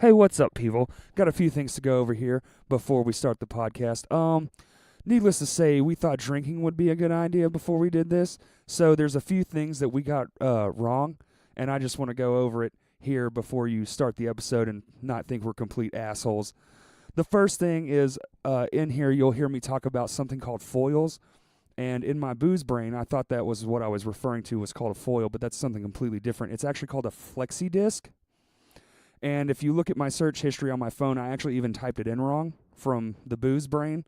Hey, what's up, people? Got a few things to go over here before we start the podcast. Needless to say, we thought drinking would be a good idea before we did this. So there's a few things that we got wrong, and I just want to go over it here before you start the episode and not think we're complete assholes. The first thing is, in here you'll hear me talk about something called foils. And in my booze brain, I thought that was what I was referring to was called a foil, but that's something completely different. It's actually called a flexi disc. And if you look at my search history on my phone, I actually even typed it in wrong from the booze brain.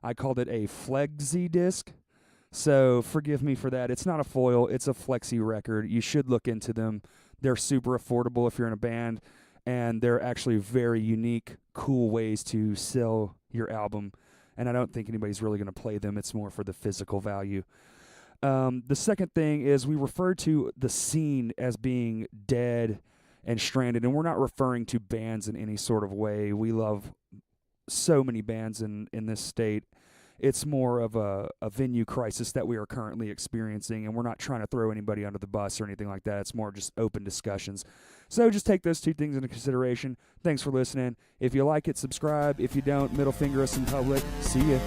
I called it a flexi disc. So forgive me for that. It's not a foil. It's a flexi record. You should look into them. They're super affordable if you're in a band. And they're actually very unique, cool ways to sell your album. And I don't think anybody's really going to play them. It's more for the physical value. The second thing is we refer to the scene as being dead and stranded, and we're not referring to bands in any sort of way. We love so many bands in this state. It's more of a venue crisis that we are currently experiencing, and we're not trying to throw anybody under the bus or anything like that. It's more just open discussions. So just take those two things into consideration. Thanks for listening. If you like it, subscribe. If you don't, middle finger us in public. See ya.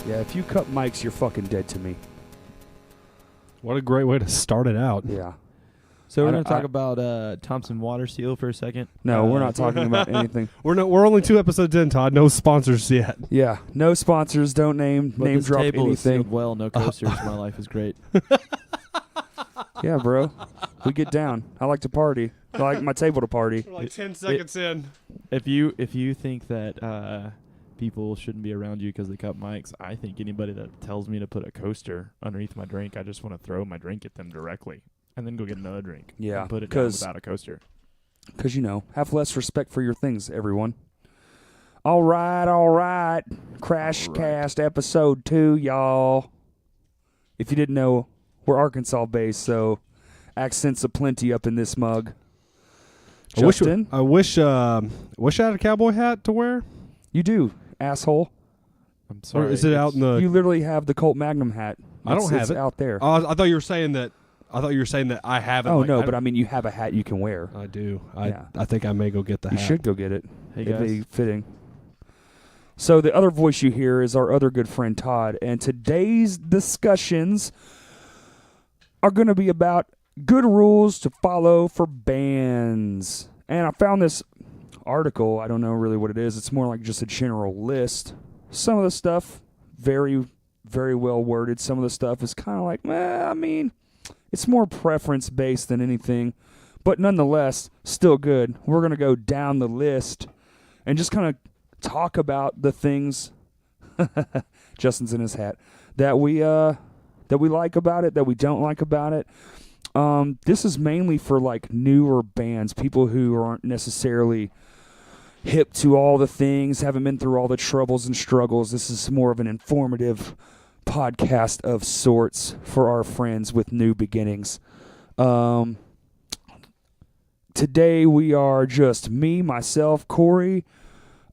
Yeah, if you cut mics, you're fucking dead to me. What a great way to start it out. Yeah. So we're going to talk about Thompson Water Seal for a second? No, we're not talking about anything. We're only 2 episodes in, Todd. No sponsors yet. Yeah, no sponsors. Don't name drop anything. Is sealed well, no coasters. My life is great. Yeah, bro. We get down. I like to party. I like my table to party. We're like 10 seconds in. If you think that people shouldn't be around you because they cut mics, I think anybody that tells me to put a coaster underneath my drink, I just want to throw my drink at them directly and then go get another drink. Yeah, and put it down without a coaster. Because, have less respect for your things, everyone. All right. Crashcast episode 2, y'all. If you didn't know, we're Arkansas-based, so accents aplenty up in this mug. Justin? I wish I had a cowboy hat to wear. You do, asshole. I'm sorry. Or is it out in the... You literally have the Colt Magnum hat. I don't have it. Out there. I thought you were saying that... I have it. Oh, no, but I mean, you have a hat you can wear. I do. Yeah. I think I may go get the hat. You should go get it. Hey, It'd guys. be fitting. So the other voice you hear is our other good friend, Todd. And today's discussions are going to be about good rules to follow for bands. And I found this article. I don't know really what it is. It's more like just a general list. Some of the stuff, very, very well worded. Some of the stuff is kind of like, it's more preference-based than anything. But nonetheless, still good. We're going to go down the list and just kind of talk about the things, Justin's in his hat, that we like about it, that we don't like about it. This is mainly for like newer bands, people who aren't necessarily hip to all the things, haven't been through all the troubles and struggles. This is more of an informative podcast of sorts for our friends with new beginnings. Today we are just me, myself, Corey,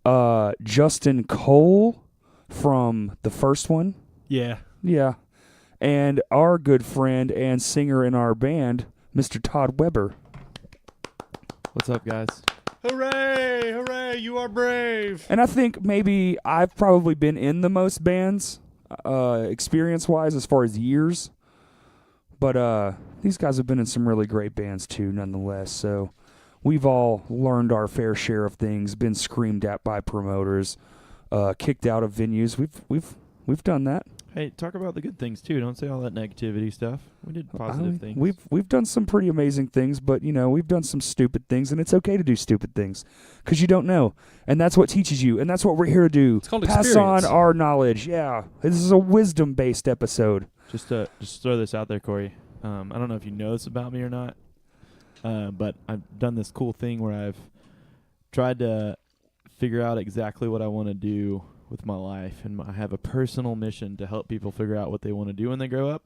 Justin Cole from the first one. Yeah. Yeah. And our good friend and singer in our band, Mr. Todd Weber. What's up, guys? Hooray! Hooray! You are brave. And I think maybe I've probably been in the most bands, experience-wise, as far as years. But these guys have been in some really great bands, too, nonetheless. So we've all learned our fair share of things, been screamed at by promoters, kicked out of venues. We've done that. Hey, talk about the good things, too. Don't say all that negativity stuff. We did positive things. We've done some pretty amazing things, but, we've done some stupid things, and it's okay to do stupid things because you don't know. And that's what teaches you, and that's what we're here to do. It's called Pass experience. on our knowledge. Yeah. This is a wisdom-based episode. Just throw this out there, Corey. I don't know if you know this about me or not, but I've done this cool thing where I've tried to figure out exactly what I want to do with my life, and I have a personal mission to help people figure out what they want to do when they grow up.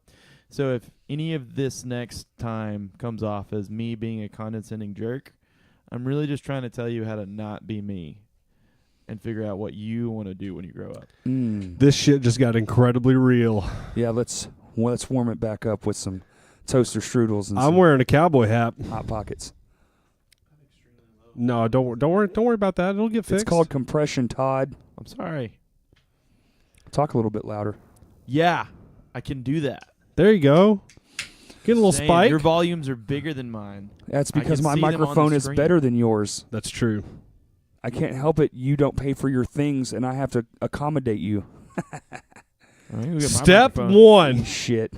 So if any of this next time comes off as me being a condescending jerk, I'm really just trying to tell you how to not be me and figure out what you want to do when you grow up. This shit just got incredibly real. Yeah, let's warm it back up with some toaster strudels and I'm some wearing a cowboy hat. Hot Pockets. No, don't worry about that. It'll get fixed. It's called compression, Todd. I'm sorry. Talk a little bit louder. Yeah, I can do that. There you go. Get a little Saying spike. Your volumes are bigger than mine. That's I because can my see them on the microphone is screen. better than yours. That's true. I can't help it. You don't pay for your things, and I have to accommodate you. Step 1. Shit.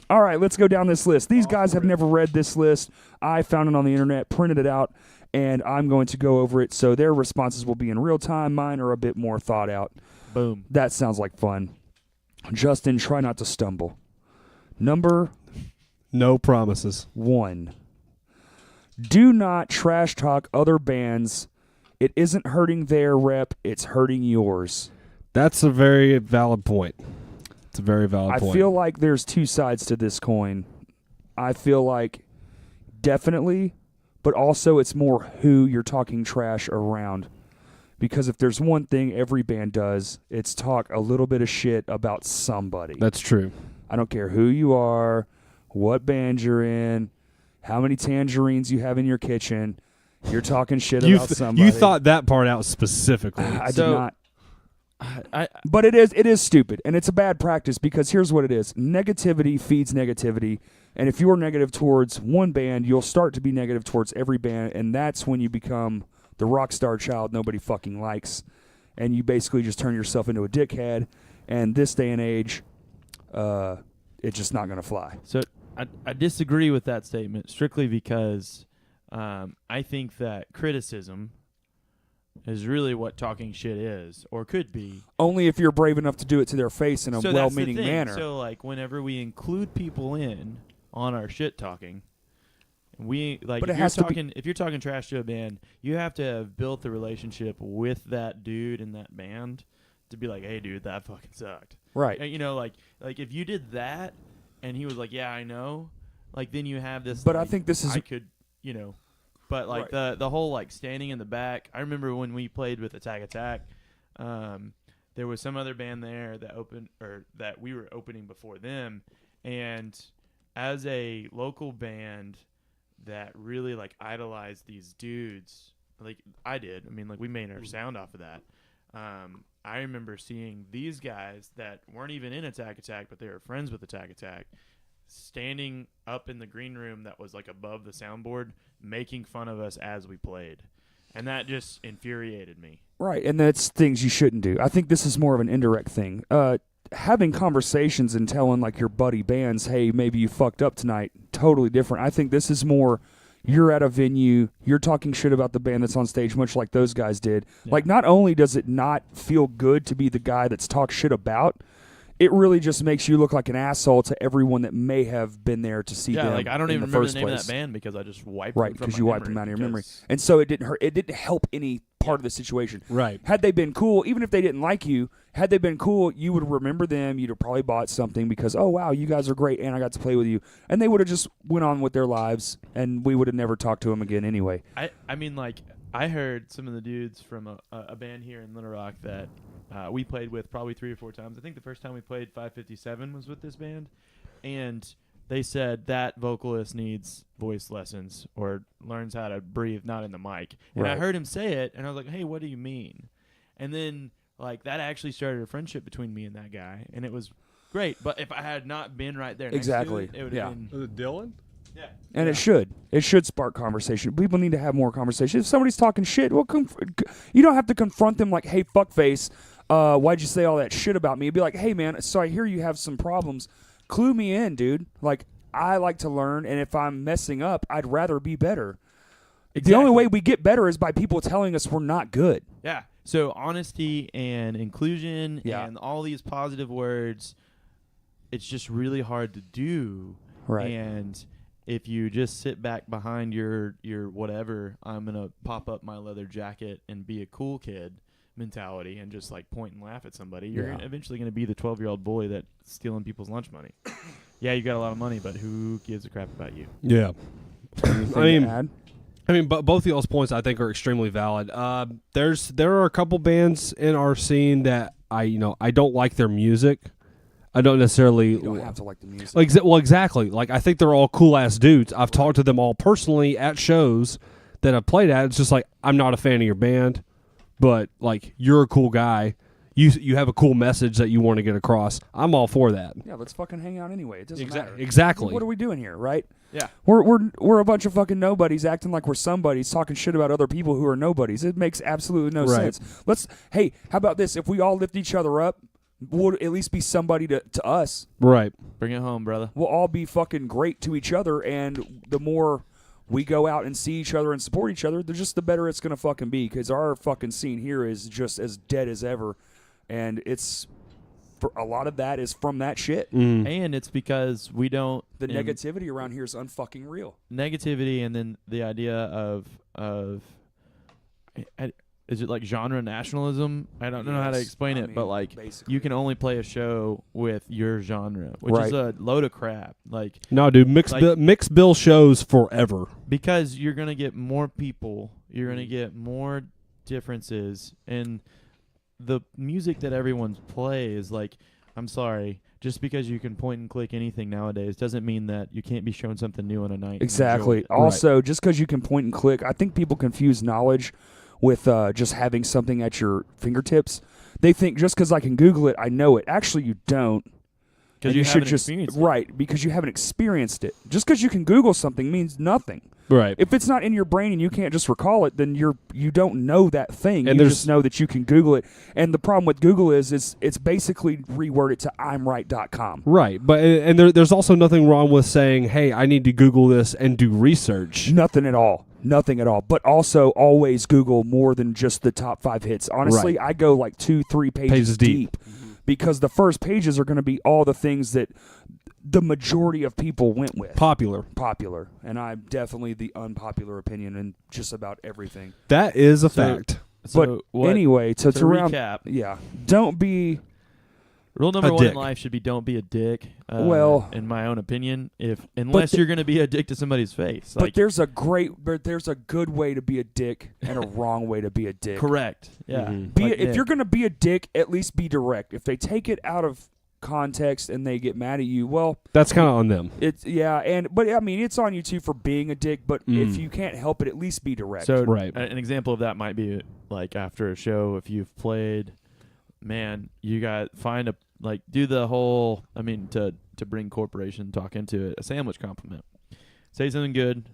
All right, let's go down this list. These guys have never read this list. I found it on the internet, printed it out, and I'm going to go over it. So their responses will be in real time. Mine are a bit more thought out. Boom. That sounds like fun. Justin, try not to stumble. Number No promises. 1. Do not trash talk other bands. It isn't hurting their rep, it's hurting yours. That's a very valid point. It's a very valid I point. feel like there's two sides to this coin. I feel like definitely, but also it's more who you're talking trash around. Because if there's one thing every band does, it's talk a little bit of shit about somebody. That's true. I don't care who you are, what band you're in, how many tangerines you have in your kitchen. You're talking shit about somebody. You thought that part out specifically. I did So- not. I But it is stupid, and it's a bad practice because here's what it is. Negativity feeds negativity, and if you're negative towards one band, you'll start to be negative towards every band, and that's when you become the rock star child nobody fucking likes, and you basically just turn yourself into a dickhead, and this day and age, it's just not going to fly. So I disagree with that statement strictly because I think that criticism is really what talking shit is, or could be. Only if you're brave enough to do it to their face in a So that's the well-meaning thing. manner. So like whenever we include people in on our shit talking, we like But if it you're has to be- talking if you're talking trash to a band, you have to have built the relationship with that dude in that band to be like, hey dude, that fucking sucked. Right. And, you know, like if you did that and he was like, yeah, I know, like then you have this. But I like, think this is I could, you know, but like the whole like standing in the back. I remember when we played with Attack, there was some other band there that opened or that we were opening before them, and as a local band that really like idolized these dudes, like I did. I mean, like we made our sound off of that. I remember seeing these guys that weren't even in Attack, but they were friends with Attack, standing up in the green room that was like above the soundboard, making fun of us as we played. And that just infuriated me. Right, and that's things you shouldn't do. I think this is more of an indirect thing. Having conversations and telling like your buddy bands, hey, maybe you fucked up tonight, totally different. I think this is more you're at a venue, you're talking shit about the band that's on stage, much like those guys did. Yeah. Like, not only does it not feel good to be the guy that's talked shit about, it really just makes you look like an asshole to everyone that may have been there to see them. Yeah, like I don't in even the remember first the name place. of that band because I just wiped Right, them from because my you wiped them memory out of your memory. because- And so it didn't hurt. It didn't help any part of the situation. Right. Had they been cool, even if they didn't like you, had they been cool, you would remember them. You'd have probably bought something because, oh, wow, you guys are great, and I got to play with you. And they would have just went on with their lives, and we would have never talked to them again anyway. I mean, like, I heard some of the dudes from a band here in Little Rock that we played with probably 3 or 4 times. I think the first time we played 557 was with this band, and they said that vocalist needs voice lessons or learns how to breathe not in the mic. And I Right. heard him say it, and I was like, hey, what do you mean? And then, like, that actually started a friendship between me and that guy, and it was great. But if I had not been right there next Exactly. to it, it would Yeah. have been... Was it Dylan? Yeah. And it should. It should spark conversation. People need to have more conversation. If somebody's talking shit, well, you don't have to confront them like, hey, fuckface, why'd you say all that shit about me? You'd be like, hey, man, so I hear you have some problems. Clue me in, dude. Like, I like to learn, and if I'm messing up, I'd rather be better. The only way we get better is by people telling us we're not good. Yeah. So honesty and inclusion Yeah. and all these positive words, it's just really hard to do. Right. And if you just sit back behind your whatever, I'm going to pop up my leather jacket and be a cool kid mentality and just like point and laugh at somebody, you're Yeah. eventually going to be the 12-year-old boy that's stealing people's lunch money. yeah, you got a lot of money, but who gives a crap about you? Yeah. Anything to add? But both of y'all's points I think are extremely valid. There are a couple bands in our scene that I don't like their music. I don't necessarily. You don't have to like the music. Well, exactly. Like I think they're all cool ass dudes. I've talked to them all personally at shows that I've played at. It's just like I'm not a fan of your band, but like you're a cool guy. You have a cool message that you want to get across. I'm all for that. Yeah, let's fucking hang out anyway. It doesn't matter. Exactly. What are we doing here, right? Yeah. We're a bunch of fucking nobodies acting like we're somebodies, talking shit about other people who are nobodies. It makes absolutely no Right. sense. Hey, how about this? If we all lift each other up, we'll at least be somebody to us. Right. Bring it home, brother. We'll all be fucking great to each other, and the more we go out and see each other and support each other, the better it's gonna fucking be. Because our fucking scene here is just as dead as ever, and it's for a lot of that is from that shit. And it's because we don't The negativity around here is unfucking real. Negativity, and then the idea of is it like genre nationalism? I don't know how to explain it, but like basically. you can only play a show with your genre, which is a load of crap. Like No, dude, mixed bill shows forever. because you're gonna get more people, you're gonna get more differences, and the music that everyone plays, like, I'm sorry, just because you can point and click anything nowadays doesn't mean that you can't be shown something new on a night. Exactly. Also, just because you can point and click, I think people confuse knowledge with just having something at your fingertips. They think just because I can Google it, I know it. Actually, you don't. Because you should just experienced it. Right, because you haven't experienced it. Just because you can Google something means nothing. Right. If it's not in your brain and you can't just recall it, then you don't know that thing. And you just know that you can Google it. And the problem with Google is it's basically reworded to imright.com. Right, but there's also nothing wrong with saying, "Hey, I need to Google this and do research." Nothing at all. Nothing at all. But also always Google more than just the top 5 hits. Honestly, I go like 2-3 pages deep. Because the first pages are going to be all the things that the majority of people went with. Popular. And I'm definitely the unpopular opinion in just about everything. That is a fact. So anyway, to recap, don't be... Rule number 1 dick. in life should be don't be a dick. Well, in my own opinion, unless you're going to be a dick to somebody's face. But there's a good way to be a dick and a wrong way to be a dick. Correct. Yeah. Mm-hmm. If you're going to be a dick, at least be direct. If they take it out of context and they get mad at you, well, that's kind of on them. But I mean, it's on you too for being a dick. But if you can't help it, at least be direct. So an example of that might be like after a show, if you've played, man, you got do the whole. I mean, to bring corporation talk into it, a sandwich compliment. Say something good,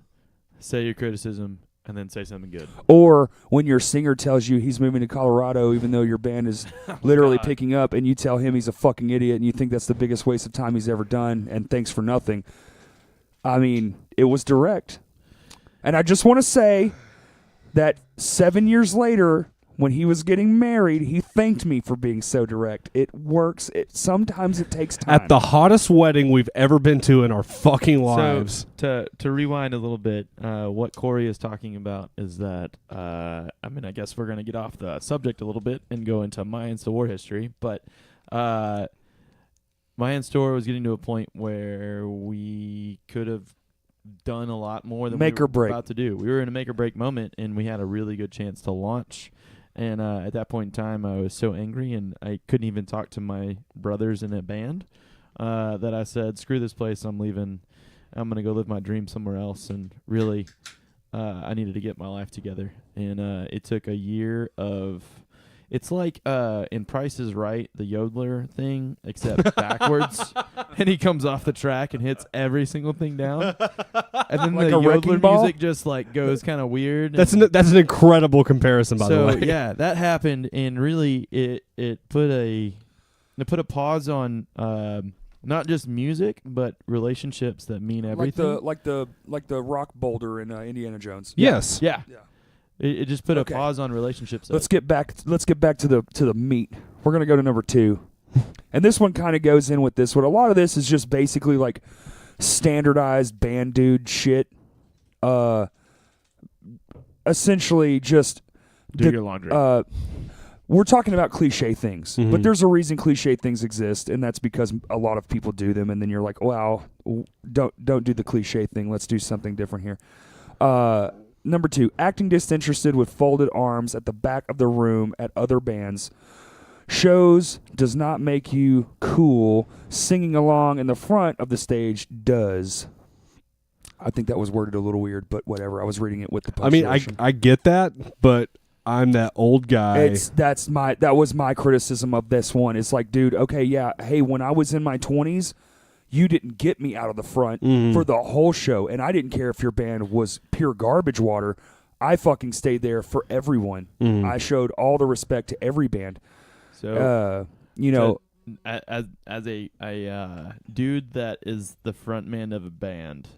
say your criticism, and then say something good. Or when your singer tells you he's moving to Colorado, even though your band is literally picking up, and you tell him he's a fucking idiot, and you think that's the biggest waste of time he's ever done, and thanks for nothing. I mean, it was direct. And I just want to say that 7 years later, when he was getting married, he thanked me for being so direct. It works. Sometimes it takes time. At the hottest wedding we've ever been to in our fucking lives. So to rewind a little bit, what Corey is talking about is that, I guess we're going to get off the subject a little bit and go into Mayan Store history, but Mayan Store was getting to a point where we could have done a lot more than we were about to do. We were in a make or break moment, and we had a really good chance to launch. And at that point in time, I was so angry, and I couldn't even talk to my brothers in a band that I said, screw this place, I'm leaving. I'm going to go live my dream somewhere else. And really, I needed to get my life together. And it took a year of... It's like in Price is Right, the yodeler thing, except backwards. And he comes off the track and hits every single thing down. And then like the yodeler music just goes kind of weird. That's an incredible comparison, by the way. So yeah, that happened, and really it put a pause on not just music but relationships that mean everything. Like the rock boulder in Indiana Jones. Yes. Yeah. It just put a pause on relationships. Let's get back to the meat. We're gonna go to number 2, and this one kind of goes in with this one. A lot of this is just basically like standardized band dude shit. Essentially, just do your laundry. we're talking about cliche things, Mhm. but there's a reason cliche things exist, and that's because a lot of people do them, and then you're like, wow, don't do the cliche thing. Let's do something different here. Number 2, acting disinterested with folded arms at the back of the room at other bands. Shows does not make you cool. Singing along in the front of the stage does. I think that was worded a little weird, but whatever. I was reading it with the I mean, punctuation. I get that, but I'm that old guy. That was my criticism of this one. It's like, dude, okay, yeah, hey, when I was in my 20s, you didn't get me out of the front for the whole show, and I didn't care if your band was pure garbage water. I fucking stayed there for everyone. I showed all the respect to every band. So, you know, as a dude that is the front man of a band,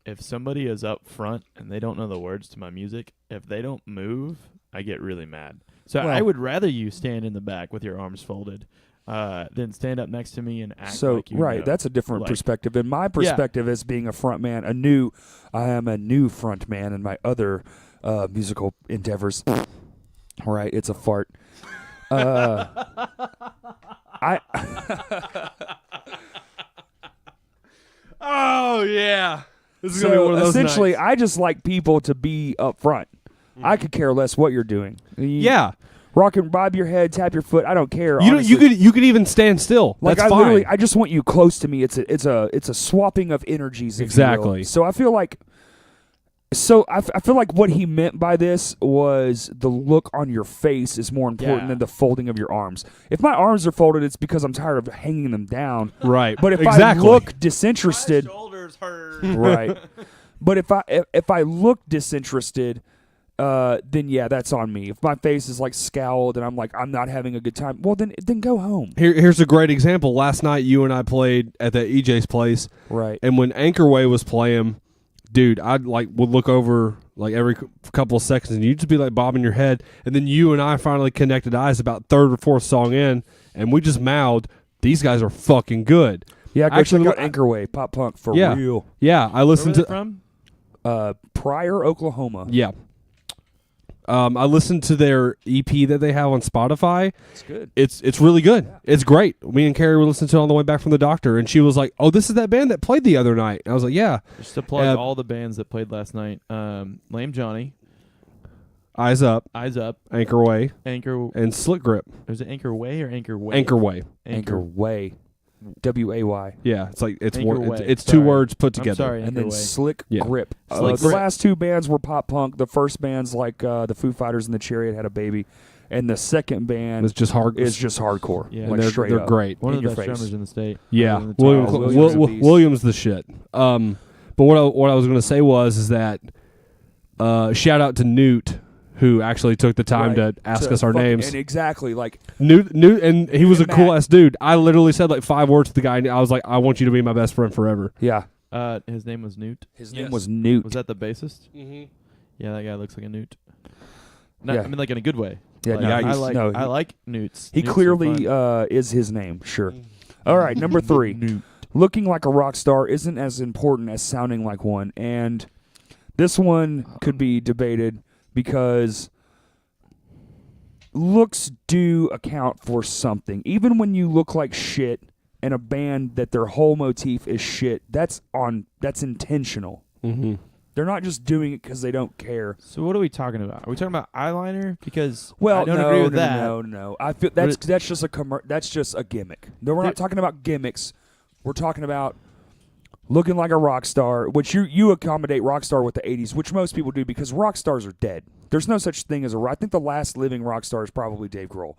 if somebody is up front and they don't know the words to my music, if they don't move, I get really mad. So Well- I would rather you stand in the back with your arms folded than stand up next to me and act like you know. That's a different Like- perspective. And my perspective as being a front man, I am a new front man in my other musical endeavors. Right, it's a fart. Oh yeah, this is gonna be one So of those essentially, nights. I just like people to be up front. I could care less what you're doing. Yeah, Rock and bob your head, tap your foot. I don't care. you honestly. you could even stand still. Like That's I fine. literally, I just want you close to me. It's a swapping of energies. If you Exactly. will. So I feel like, I feel like what he meant by this was the look on your face is more important Yeah. than the folding of your arms. If my arms are folded, it's because I'm tired of hanging them down. Right. But if exactly. I look disinterested, shoulders hurt. right? But if I look disinterested, then yeah, that's on me. If my face is like scowled and I'm like I'm not having a good time, well then go home. Here's a great example. Last night, you and I played at the EJ's place, Right. and when Anchorway was playing, dude, I would look over like every couple of seconds, and you'd just be like bobbing your head, and then you and I finally connected eyes about third or fourth song in, and we just mouthed, "These guys are fucking good." Yeah, go Actually, check out Anchorway Pop Punk for Yeah. real. Yeah, I Where listened was it to. from? Pryor, Oklahoma. Yeah. I listened to their EP that they have on Spotify. It's good. It's really good. It's great. Me and Carrie were listening to it on the way back from the doctor, and she was like, "Oh, this is that band that played the other night." And I was like, "Yeah." Just to plug all the bands that played last night. Lame Johnny, Eyes Up, Eyes Up, Anchorway, Anchor. and Slick Grip. Was it Anchor Way or Anchor Way? Anchorway. Anchorway. W-A-Y. Yeah, it's like it's Anchor one. Way. It's two Sorry. words put I'm together. sorry. And then Anchorway. Slick Yeah. Grip. Slick The Grip. last two bands were pop punk. The first band's like the Foo Fighters and the Chariot had a baby, and the second band It's just hard. is just hardcore. Yeah. and like they're straight they're up. great. One in of the your best face. drummers in the state. Yeah, Other than the Williams, Charles. Williams is a beast. Williams the shit. But what I was going to say is that shout out to Newt, who actually took the time Right. to ask us our names. And exactly, like Newt, and he was a Matt. cool ass dude. I literally said like 5 words to the guy, and I was like, "I want you to be my best friend forever." yeah, His name was Newt. his name Yes. was Newt. Was that the bassist? Mm-hmm. Yeah, that guy looks like a Newt. No, Yeah. I mean like in a good way. Yeah, Like, no, I he's- like no, I like Newts. He Newts are clearly fun. is his name. Sure. All right, number 3. Newt. Looking like a rock star isn't as important as sounding like one, and this one could be debated because looks do account for something. Even when you look like shit in a band that their whole motif is shit, that's intentional. Mm-hmm. They're not just doing it because they don't care. So what are we talking about? Are we talking about eyeliner? Because Well, I don't no, agree with no, that. no. I feel that's just that's just a gimmick. No, we're not talking about gimmicks. We're talking about looking like a rock star, which you accommodate rock star with the 80s, which most people do because rock stars are dead. There's no such thing as I think the last living rock star is probably Dave Grohl.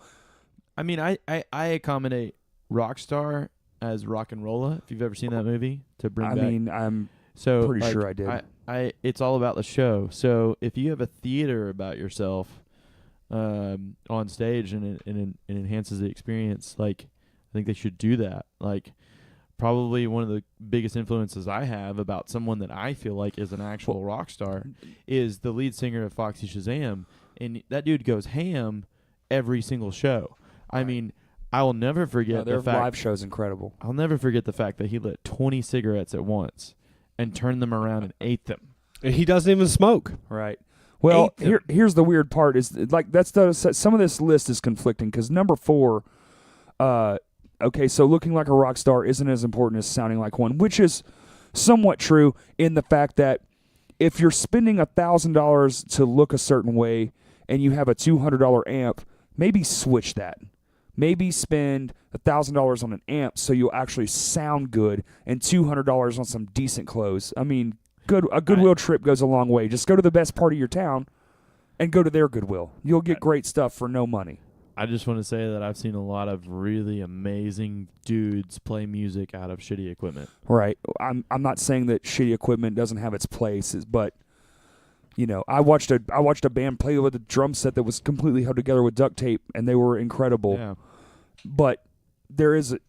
I mean, I accommodate Rockstar as Rock and Rolla. If you've ever seen that movie, to bring I back. mean, I'm So pretty like, sure I did. It's all about the show. So if you have a theater about yourself on stage and it enhances the experience, like I think they should do that. Like probably one of the biggest influences I have about someone that I feel like is an actual rock star is the lead singer of Foxy Shazam, and that dude goes ham every single show. I mean, I will never forget their the fact. live show's incredible. I'll never forget the fact that he lit 20 cigarettes at once and turned them around and ate them. And he doesn't even smoke. Right. Well, ate them. here's the weird part is like some of this list is conflicting because number 4, okay, so looking like a rock star isn't as important as sounding like one, which is somewhat true in the fact that if you're spending $1,000 to look a certain way and you have a $200 amp, maybe switch that. Maybe spend $1,000 on an amp so you'll actually sound good and $200 on some decent clothes. I mean, a Goodwill trip goes a long way. Just go to the best part of your town and go to their Goodwill. You'll get great stuff for no money. I just want to say that I've seen a lot of really amazing dudes play music out of shitty equipment. Right. I'm not saying that shitty equipment doesn't have its place, but you know, I watched a band play with a drum set that was completely held together with duct tape, and they were incredible. Yeah. But there is a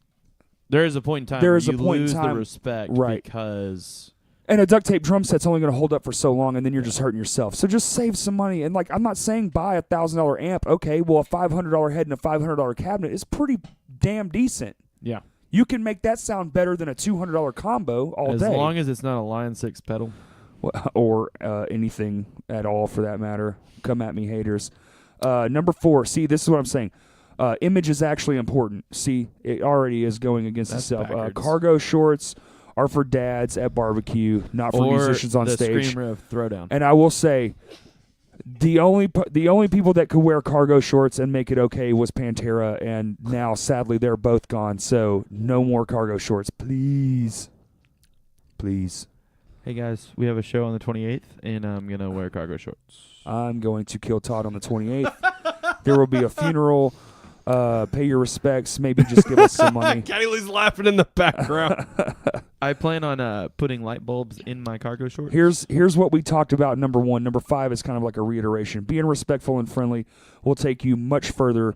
point in time There where is a you point in lose time- the respect right. because and a duct tape drum set's only going to hold up for so long, and then you're just hurting yourself. So just save some money. And like, I'm not saying buy a $1,000 amp. Okay, well, a $500 head and a $500 cabinet is pretty damn decent. yeah, You can make that sound better than a $200 combo all as day. long as it's not a Line 6 pedal. Or anything at all for that matter. Come at me, haters. Number 4, see, this is what I'm saying. Image is actually important. See, it already is going against That's itself. backwards. Cargo shorts are for dads at barbecue, not for Or musicians on the stage. Scream Riff Throwdown. And I will say, the only people that could wear cargo shorts and make it okay was Pantera, and now sadly they're both gone. So no more cargo shorts, please. Please. Hey guys, we have a show on the 28th, and I'm gonna wear cargo shorts. I'm going to kill Todd on the 28th. There will be a funeral. Pay your respects. Maybe just give us some money. Kaylee's laughing in the background. I plan on putting light bulbs in my cargo shorts. Here's what we talked about. Number 1. Number 5 is kind of like a reiteration. Being respectful and friendly will take you much further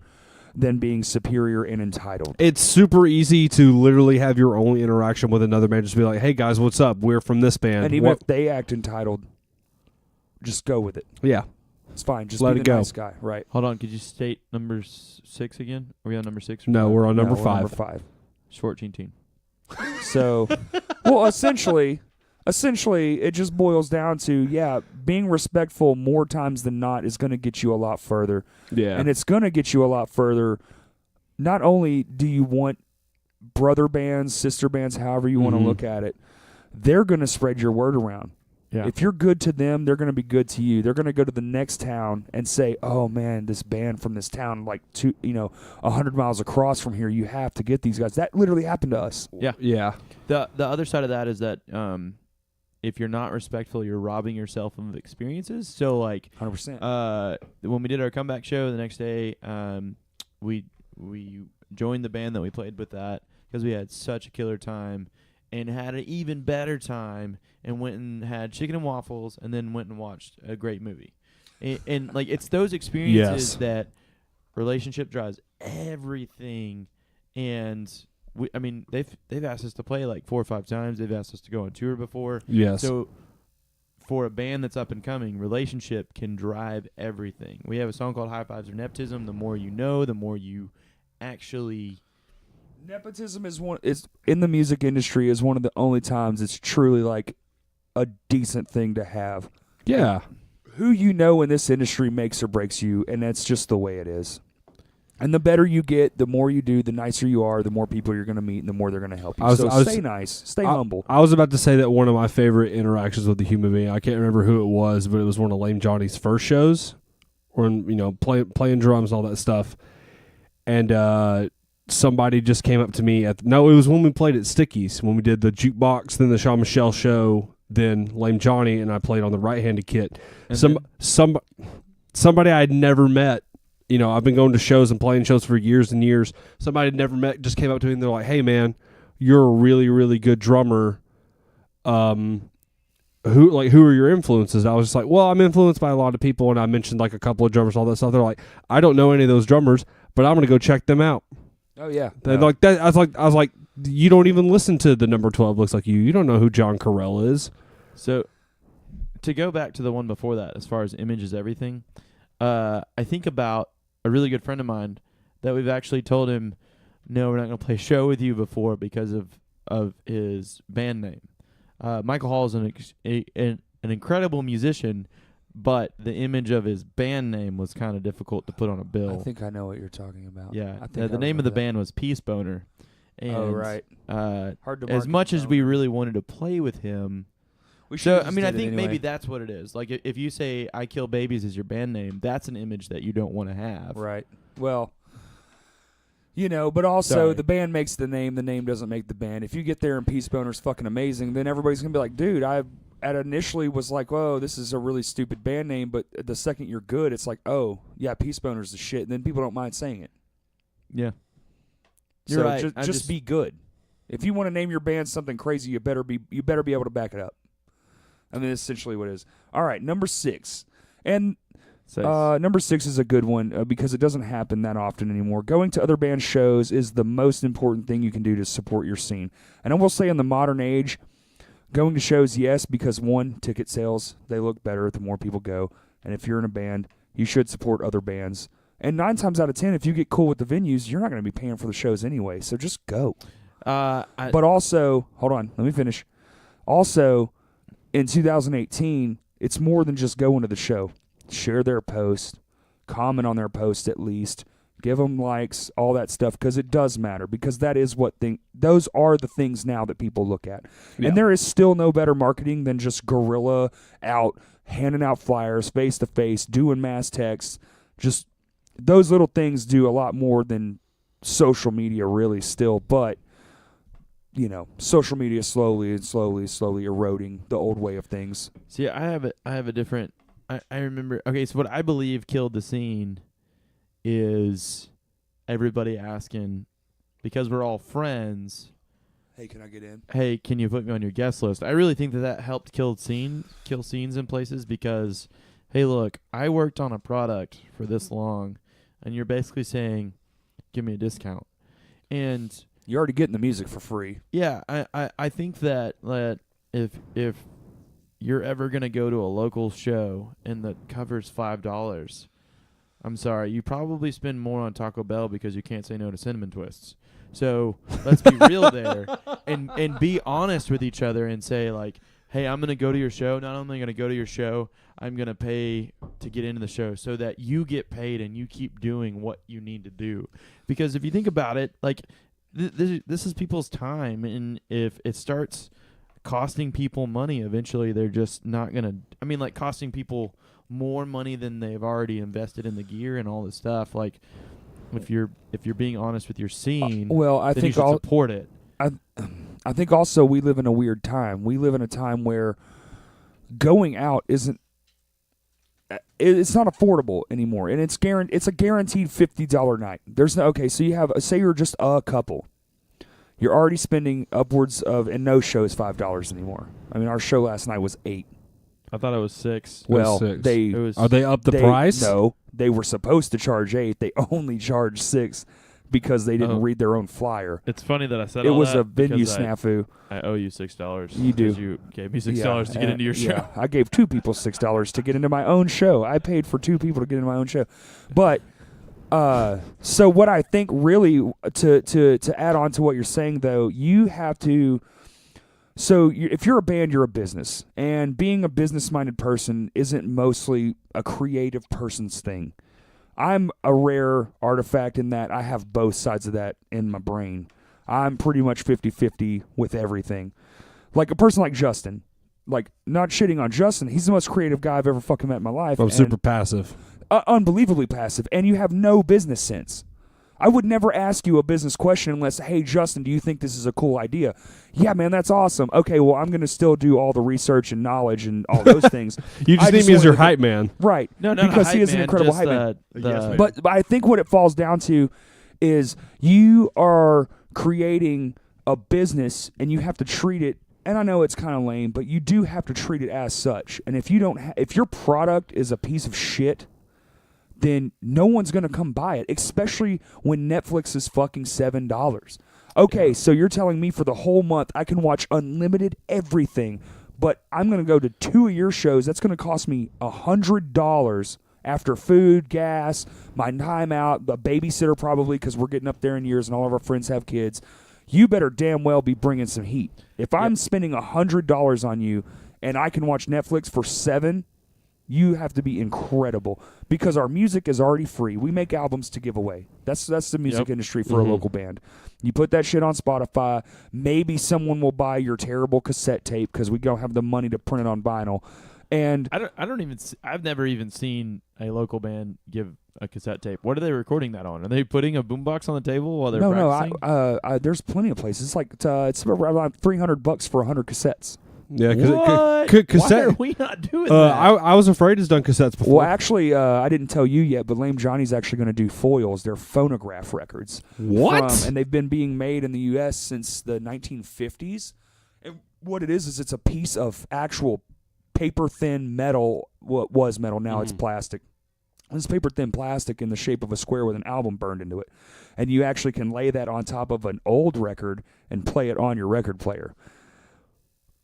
than being superior and entitled. It's super easy to literally have your only interaction with another band. Just be like, hey, guys, what's up? We're from this band. And even if they act entitled, just go with it. Yeah. It's fine. Just Let be it the go. nice guy. Right. Hold on, could you state number 6 again? Are we on number 6? No, we're on number No, we're 5. Number 5. Short teen. So, well, essentially, it just boils down to, being respectful more times than not is going to get you a lot further. Yeah. And it's going to get you a lot further. Not only do you want brother bands, sister bands, however you want to Mhm. look at it, they're going to spread your word around. Yeah. If you're good to them, they're going to be good to you. They're going to go to the next town and say, "Oh man, this band from this town, like 100 miles across from here, you have to get these guys." That literally happened to us. Yeah. Yeah. The other side of that is that if you're not respectful, you're robbing yourself of experiences. So like 100%. when we did our comeback show the next day, we joined the band that we played with that because we had such a killer time and had an even better time and went and had chicken and waffles and then went and watched a great movie. And like it's those experiences Yes. that relationship drives everything. And they've asked us to play like 4 or 5 times. They've asked us to go on tour before. Yes. So for a band that's up and coming, relationship can drive everything. We have a song called High Fives or Nepotism. The more you know, the more you actually... Nepotism is in the music industry is one of the only times it's truly like a decent thing to have. Yeah. Who you know in this industry makes or breaks you, and that's just the way it is. And the better you get, the more you do, the nicer you are, the more people you're going to meet, and the more they're going to help you. Stay nice, stay humble. I was about to say that one of my favorite interactions with the human being, I can't remember who it was, but it was one of Lame Johnny's first shows, when playing drums and all that stuff. And somebody just came up to me it was when we played at Sticky's, when we did the jukebox, then the Shawn Michelle show, then Lame Johnny, and I played on the right-handed kit. And Somebody I had never met. I've been going to shows and playing shows for years and years. Somebody I'd never met just came up to me and they're like, "Hey man, you're a really, really good drummer. Who are your influences?" I was just like, "Well, I'm influenced by a lot of people," and I mentioned like a couple of drummers, all that stuff. They're like, "I don't know any of those drummers, but I'm gonna go check them out." Oh yeah. They're like that. I was like, "You don't even listen to the number 12 looks like you. You don't know who John Carell is." So to go back to the one before that, as far as image is everything, I think about a really good friend of mine that we've actually told him, no, we're not going to play a show with you before because of his band name. Michael Hall is an incredible musician, but the image of his band name was kind of difficult to put on a bill. I think I know what you're talking about. Yeah, I think the name of the band was Peace Boner. And, oh, right. as Hard to market much as down. we really wanted to play with him, We so should've I mean, I just did it think maybe anyway. that's what it is. Like if you say "I Kill Babies" as your band name, that's an image that you don't want to have. Right. Well, but also Sorry. the band makes the name doesn't make the band. If you get there and Peace Boner's fucking amazing, then everybody's going to be like, dude, I initially was like, whoa, this is a really stupid band name, but the second you're good, it's like, oh, yeah, Peace Boner's the shit, and then people don't mind saying it. Yeah. So You're right. just be good. If you want to name your band something crazy, you better be able to back it up. I mean, that's essentially what it is. All right, number 6. And number 6 is a good one because it doesn't happen that often anymore. Going to other band shows is the most important thing you can do to support your scene. And I will say in the modern age, going to shows, yes, because one, ticket sales, they look better the more people go. And if you're in a band, you should support other bands. And 9 times out of 10, if you get cool with the venues, you're not going to be paying for the shows anyway. So just go. But also, hold on, let me finish. Also, in 2018, it's more than just going to the show. Share their post, comment on their post at least, give them likes, all that stuff, because it does matter. Because that is those are the things now that people look at. Yeah. And there is still no better marketing than just guerrilla out, handing out flyers, face to face, doing mass texts. Just those little things do a lot more than social media really still, but social media slowly eroding the old way of things. See, I have a different. I remember. Okay, so what I believe killed the scene is everybody asking, because we're all friends. Hey, can I get in? Hey, can you put me on your guest list? I really think that helped kill scenes in places because, hey, look, I worked on a product for this long, and you're basically saying, give me a discount, and you're already getting the music for free. Yeah, I think that if you're ever gonna go to a local show and the cover's $5, I'm sorry, you probably spend more on Taco Bell because you can't say no to cinnamon twists. So let's be real there and be honest with each other and say like, hey, I'm gonna go to your show. Not only gonna go to your show, I'm gonna pay to get into the show so that you get paid and you keep doing what you need to do. Because if you think about it, like this is people's time, and if it starts costing people money, eventually they're just not gonna. I mean, like costing people more money than they've already invested in the gear and all this stuff. Like, if you're being honest with your scene, I then think you should support it. I think also we live in a weird time. We live in a time where going out isn't. It's not affordable anymore, and it's a guaranteed $50 night. There's no so you have say you're just a couple, you're already spending upwards of, and no show is $5 anymore. I mean, our show last night was $8. I thought it was $6. Well, $6. Are they up the price? No, they were supposed to charge $8. They only charged $6 because they didn't read their own flyer. It's funny that I said it all was that a venue because snafu. I owe you $6. You do. You gave me $6 to get into your show. Yeah, I gave 2 people $6 to get into my own show. I paid for 2 people to get into my own show. But so what I think really to add on to what you're saying though, you have to. So if you're a band, you're a business, and being a business-minded person isn't mostly a creative person's thing. I'm a rare artifact in that I have both sides of that in my brain. I'm pretty much 50-50 with everything. Like a person like Justin, like not shitting on Justin, he's the most creative guy I've ever fucking met in my life. I'm super passive. Unbelievably passive, and you have no business sense. I would never ask you a business question unless, hey, Justin, do you think this is a cool idea? Yeah, man, that's awesome. Okay, well, I'm going to still do all the research and knowledge and all those things. You just need me as your hype man. Right. No, because he is an incredible hype man. But I think what it falls down to is you are creating a business and you have to treat it, and I know it's kind of lame, but you do have to treat it as such. And if you don't, if your product is a piece of shit, then no one's going to come buy it, especially when Netflix is fucking $7. Okay, so you're telling me for the whole month I can watch unlimited everything, but I'm going to go to 2 of your shows. That's going to cost me $100 after food, gas, my time out, a babysitter probably because we're getting up there in years and all of our friends have kids. You better damn well be bringing some heat. If I'm spending $100 on you and I can watch Netflix for $7, You have to be incredible because our music is already free. We make albums to give away. That's the music industry for a local band. You put that shit on Spotify. Maybe someone will buy your terrible cassette tape because we don't have the money to print it on vinyl. And I've never even seen a local band give a cassette tape. What are they recording that on? Are they putting a boombox on the table while they're practicing? No. There's plenty of places. It's like it's around $300 for 100 cassettes. Yeah, What? cassette. Why are we not doing that? I was afraid it's done cassettes before. Well, actually, I didn't tell you yet, but Lame Johnny's actually going to do foils. They're phonograph records. What? And they've been being made in the U.S. since the 1950s. And what it is it's a piece of actual paper-thin metal. What was metal, now it's plastic. It's paper-thin plastic in the shape of a square with an album burned into it. And you actually can lay that on top of an old record and play it on your record player.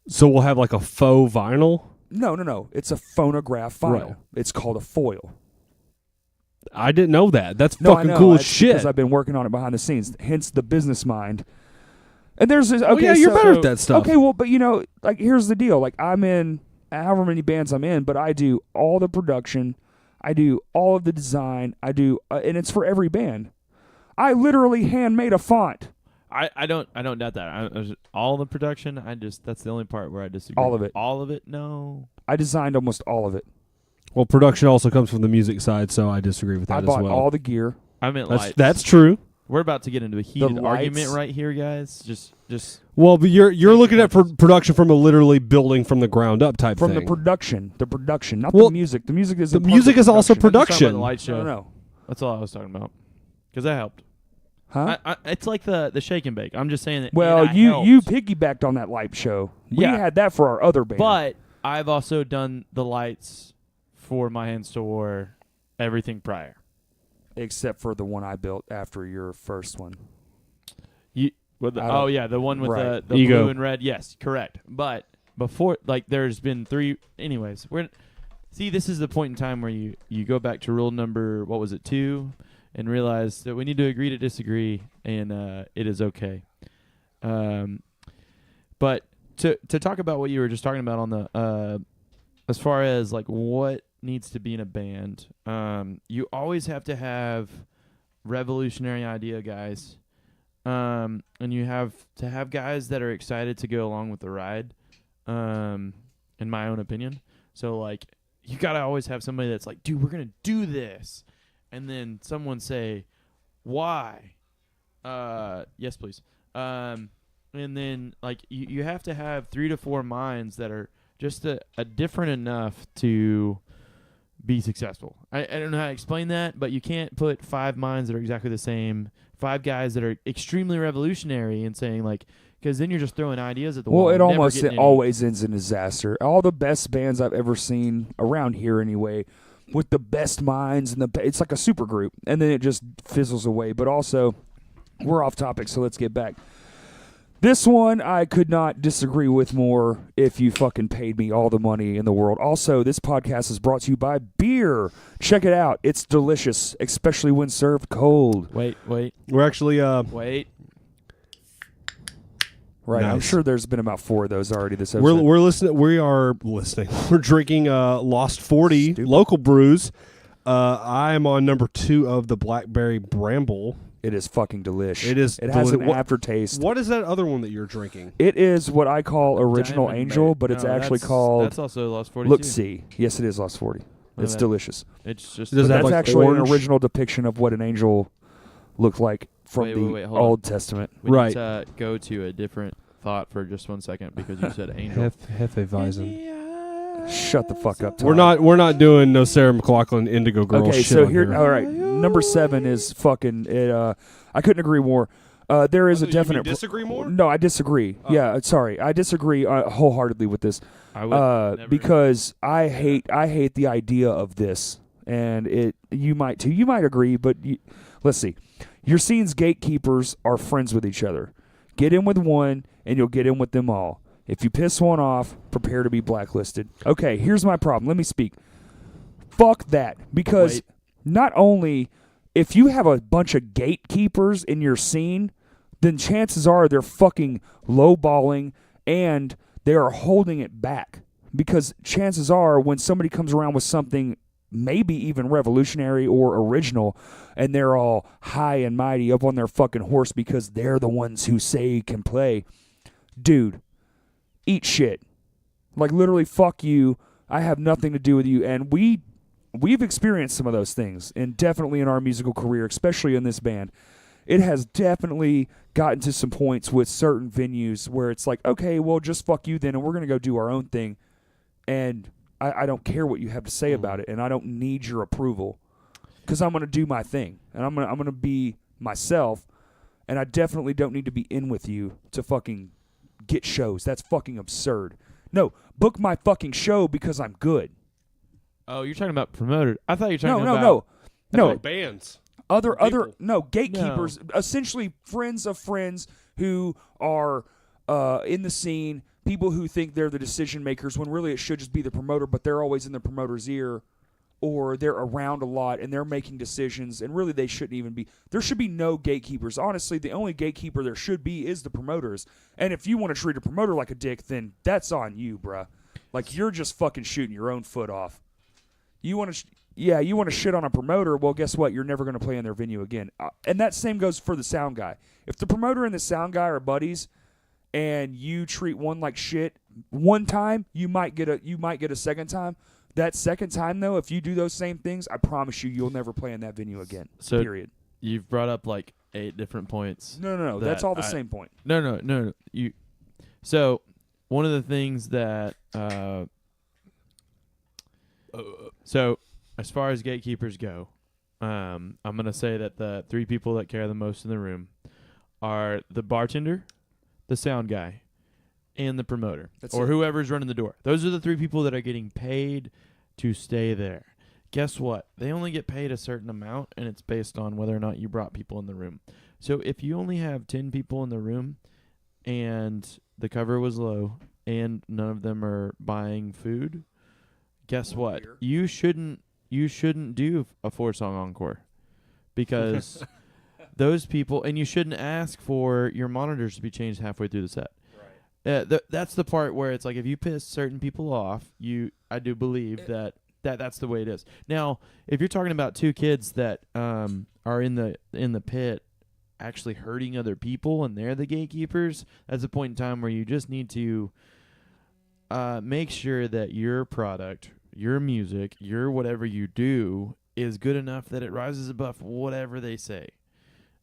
So we'll have like a faux vinyl? No. It's a phonograph vinyl. Right. It's called a foil. I didn't know that. That's No, fucking I know. cool as That's shit. because I've been working on it behind the scenes. Hence the business mind. And there's this. Okay, Oh, yeah, you're so, better at that stuff. Okay, well, but like here's the deal. Like I'm in however many bands I'm in, but I do all the production, I do all of the design, I do, and it's for every band. I literally handmade a font. I don't doubt that. All the production, that's the only part where I disagree. All of it. All of it? No. I designed almost all of it. Well, production also comes from the music side, so I disagree with that I as bought well. all the gear. I meant lights. That's true. We're about to get into a heated lights. argument right here, guys. Just Well, but you're looking at production from a literally building from the ground up type From thing. the production, not Well, the music. The music is the music is also I'm just talking about production. the light show. No. That's all I was talking about. Because that helped. Huh? It's like the shake and bake. I'm just saying that. Well, it you helped. piggybacked on that light show. We Yeah. had that for our other band. But I've also done the lights for My Hands to War, everything prior. except for the one I built after your first one. The one with Right. the Ego. blue and red. Yes, correct. But before, like, there's been 3. Anyways, this is the point in time where you go back to rule number 2, and realize that we need to agree to disagree, and it is okay. But to talk about what you were just talking about on the as far as like what needs to be in a band, you always have to have revolutionary idea guys. And you have to have guys that are excited to go along with the ride, in my own opinion. So, like, you got to always have somebody that's like, dude, we're going to do this. And then someone say, why? Yes, please. And then, like, you have to have 3 to 4 minds that are just a different enough to be successful. I don't know how to explain that, but you can't put 5 minds that are exactly the same, 5 guys that are extremely revolutionary and saying, like, because then you're just throwing ideas at the wall. Well, it and never almost getting any. always ends in disaster. All the best bands I've ever seen around here, anyway, with the best minds and it's like a super group, and then it just fizzles away. But also, we're off topic, so let's get back. This one I could not disagree with more if you fucking paid me all the money in the world. Also, this podcast is brought to you by beer. Check it out. It's delicious, especially when served cold. Wait. We're actually Wait. Right. Nice. I'm sure there's been about 4 of those already this episode. we're listening. We are listening. We're drinking Lost 40 Stupid. local brews. I am on number 2 of the Blackberry Bramble. It is fucking delish. It is. It has an What aftertaste. What is that other one that you're drinking? It is what I call Original Diamond Angel, Mary. but it's No, actually that's called also Lost 42. Look See. Yes, it is Lost 40. It's that- delicious. It's just Does that That's have, like, actually orange? an original depiction of what an angel looked like from Wait, the wait, hold on. Old Testament. we Right. need to go to a different thought for just 1 second because you said angel. Shut the fuck up, Tom. We're not doing no Sarah McLachlan Indigo Girl Okay, shit so on here, all right, number 7 is fucking. I couldn't agree more. There is a definite. disagree more? No, I disagree. Oh. Yeah, sorry, I disagree wholeheartedly with this. I would never Because I hate the idea of this, and you might too. You might agree, but let's see. Your scene's gatekeepers are friends with each other. Get in with one, and you'll get in with them all. If you piss one off, prepare to be blacklisted. Okay, here's my problem. Let me speak. Fuck that. Because Wait. not only if you have a bunch of gatekeepers in your scene, then chances are they're fucking lowballing and they are holding it back. because chances are when somebody comes around with something maybe even revolutionary or original, and they're all high and mighty up on their fucking horse because they're the ones who say can play, dude, eat shit. Like, literally, fuck you. I have nothing to do with you. And we've experienced some of those things, and definitely in our musical career, especially in this band. It has definitely gotten to some points with certain venues where it's like, okay, well, just fuck you then, and we're going to go do our own thing. And I don't care what you have to say about it, and I don't need your approval because I'm going to do my thing, and I'm going to be myself, and I definitely don't need to be in with you to fucking get shows. That's fucking absurd. No, book my fucking show because I'm good. Oh, you're talking about promoter. I thought you were talking about... No. Bands. Other gatekeepers, essentially friends of friends who are in the scene, people who think they're the decision makers when really it should just be the promoter, but they're always in the promoter's ear, or they're around a lot and they're making decisions, and really they shouldn't even be. There should be no gatekeepers. Honestly, the only gatekeeper there should be is the promoters. And if you want to treat a promoter like a dick, then that's on you, bruh. Like, you're just fucking shooting your own foot off. You want to... you want to shit on a promoter, well, guess what? You're never going to play in their venue again. And that same goes for the sound guy. If the promoter and the sound guy are buddies and you treat one like shit one time, you might get a second time. That second time, though, if you do those same things, I promise you'll never play in that venue again, period. You've brought up like 8 different points. No. That's all the same point. No. So one of the things that... So... As far as gatekeepers go, I'm going to say that the 3 people that care the most in the room are the bartender, the sound guy, and the promoter, or whoever's running the door. Those are the 3 people that are getting paid to stay there. Guess what? They only get paid a certain amount, and it's based on whether or not you brought people in the room. So if you only have 10 people in the room and the cover was low and none of them are buying food, guess what? You shouldn't do a 4-song encore because those people, and you shouldn't ask for your monitors to be changed halfway through the set. Right. That's the part where it's like, if you piss certain people off, I do believe that's the way it is. Now, if you're talking about 2 kids that are in the pit actually hurting other people and they're the gatekeepers, that's a point in time where you just need to make sure that your product, your music, your whatever you do is good enough that it rises above whatever they say.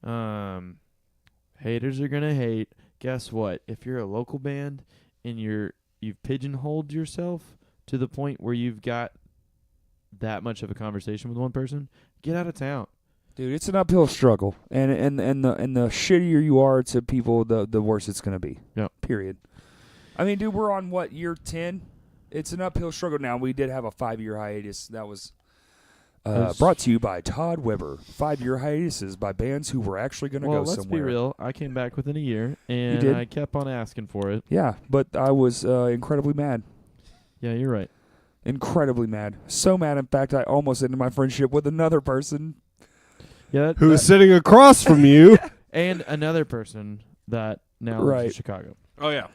Haters are going to hate. Guess what? If you're a local band and you've pigeonholed yourself to the point where you've got that much of a conversation with one person, get out of town. Dude, it's an uphill struggle. And the shittier you are to people, the worse it's going to be. Yep. Period. I mean, dude, we're on what, year 10? It's an uphill struggle now. We did have a 5-year hiatus. That was brought to you by Todd Weber. 5-year hiatuses by bands who were actually going to go somewhere. Well, let's be real. I came back within a year, and you did? I kept on asking for it. Yeah, but I was incredibly mad. Yeah, you're right. Incredibly mad. So mad, in fact, I almost ended my friendship with another person. Yeah, who is sitting across from you. And another person that now lives in Chicago. Oh, yeah.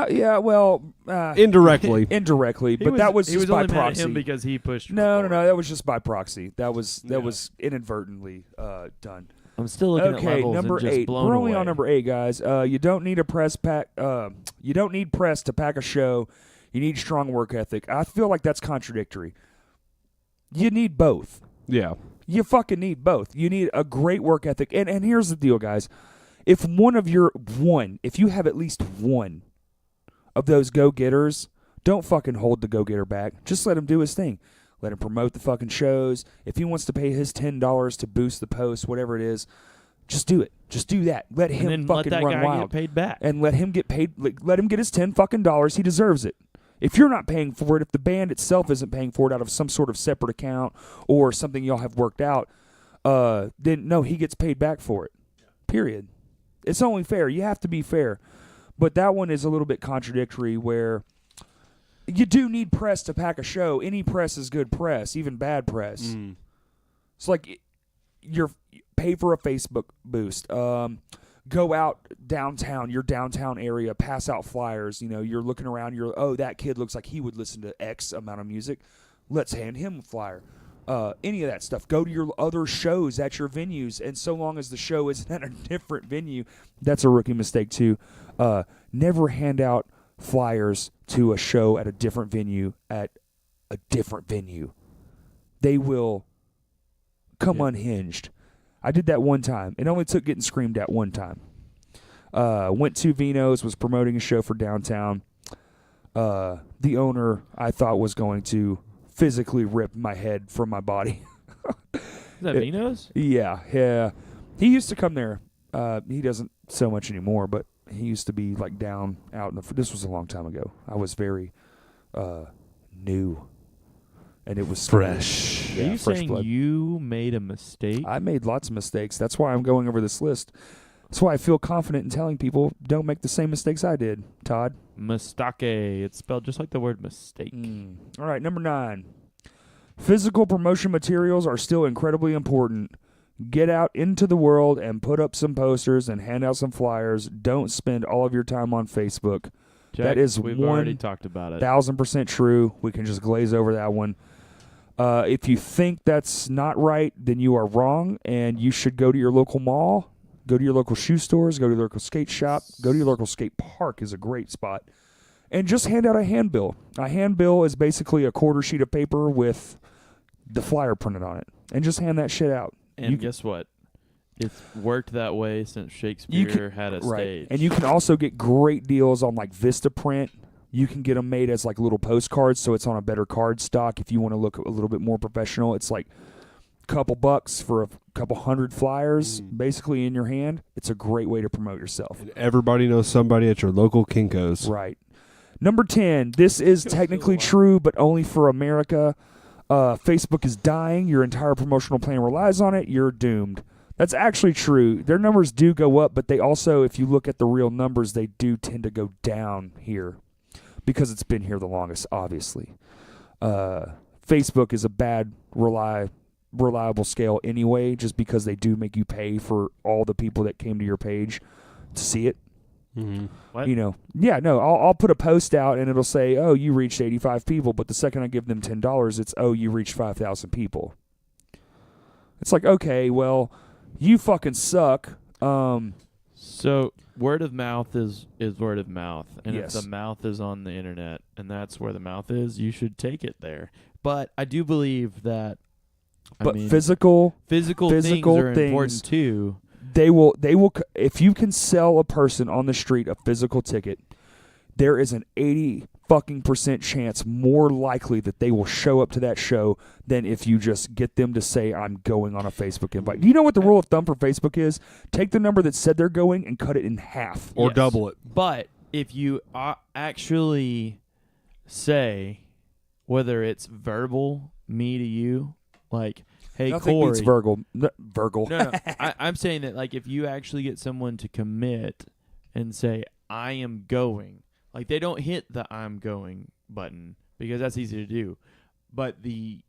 Yeah, well... indirectly. But that was just by proxy. He was only mad at him because he pushed... No, that was just by proxy. That was inadvertently done. I'm still looking at levels number and just 8. blown We're only away. on number 8, guys. You don't need a press pack. You don't need press to pack a show. You need strong work ethic. I feel like that's contradictory. You need both. Yeah. You fucking need both. You need a great work ethic. And here's the deal, guys. If you have at least one of those go-getters, don't fucking hold the go-getter back. Just let him do his thing. Let him promote the fucking shows. If he wants to pay his $10 to boost the post, whatever it is, just do it. Just do that. Let him fucking let that run guy wild. Get paid back. And let him get paid. Let him get his $10 fucking dollars. He deserves it. If you're not paying for it, if the band itself isn't paying for it out of some sort of separate account or something y'all have worked out, then no, he gets paid back for it. Period. It's only fair. You have to be fair. But that one is a little bit contradictory where you do need press to pack a show. Any press is good press, even bad press. It's like you're pay for a Facebook boost. go out downtown, your downtown area, pass out flyers. You're looking around, that kid looks like he would listen to X amount of music. Let's hand him a flyer. Any of that stuff. Go to your other shows at your venues, and so long as the show isn't at a different venue, that's a rookie mistake too. Never hand out flyers to a show at a different venue at a different venue. They will come unhinged. I did that one time. It only took getting screamed at one time. Went to Vino's, was promoting a show for downtown. The owner, I thought, was going to physically rip my head from my body. Is that Vino's? Yeah. He used to come there. He doesn't so much anymore, but he used to be like down out in the. This was a long time ago. I was very new, and it was fresh. Are you fresh saying blood. you made a mistake? I made lots of mistakes. That's why I'm going over this list. That's why I feel confident in telling people don't make the same mistakes I did, Todd. Mistake. It's spelled just like the word mistake. All right, number 9. Physical promotion materials are still incredibly important. Get out into the world and put up some posters and hand out some flyers. Don't spend all of your time on Facebook. Jack, that is we've already talked about it. 1,000% true. We can just glaze over that one. If you think that's not right, then you are wrong, and you should go to your local mall, go to your local shoe stores, go to your local skate shop, go to your local skate park is a great spot, and just hand out a handbill. A handbill is basically a quarter sheet of paper with the flyer printed on it, and just hand that shit out. And guess what? It's worked that way since Shakespeare had a stage. And you can also get great deals on like Vistaprint. You can get them made as like little postcards, so it's on a better card stock. If you want to look a little bit more professional, it's like a couple bucks for a couple hundred flyers basically in your hand. It's a great way to promote yourself. And everybody knows somebody at your local Kinko's. Right. Number 10, this is technically true, but only for America. Facebook is dying. Your entire promotional plan relies on it. You're doomed. That's actually true. Their numbers do go up, but they also, if you look at the real numbers, they do tend to go down here because it's been here the longest, obviously. Facebook is a bad, reliable scale anyway, just because they do make you pay for all the people that came to your page to see it. Mm-hmm. What? I'll put a post out and it'll say, oh, you reached 85 people, but the second I give them $10, it's, oh, you reached 5,000 people. It's like, okay, well, you fucking suck. So word of mouth is word of mouth, and Yes. if the mouth is on the internet and that's where the mouth is, you should take it there. But I do believe that. Physical things are things, important too. they will if you can sell a person on the street a physical ticket, there is an 80% chance more likely that they will show up to that show than if you just get them to say, I'm going on a Facebook invite. Do you know what the rule of thumb for Facebook is? Take the number that said they're going and cut it in half. Or Yes. double it. But if you actually say, whether it's verbal, me to you, like, hey, Nothing Corey. beats verbal. Verbal. No. I'm saying that, like, if you actually get someone to commit and say, I am going, like, they don't hit the I'm going button because that's easy to do. But the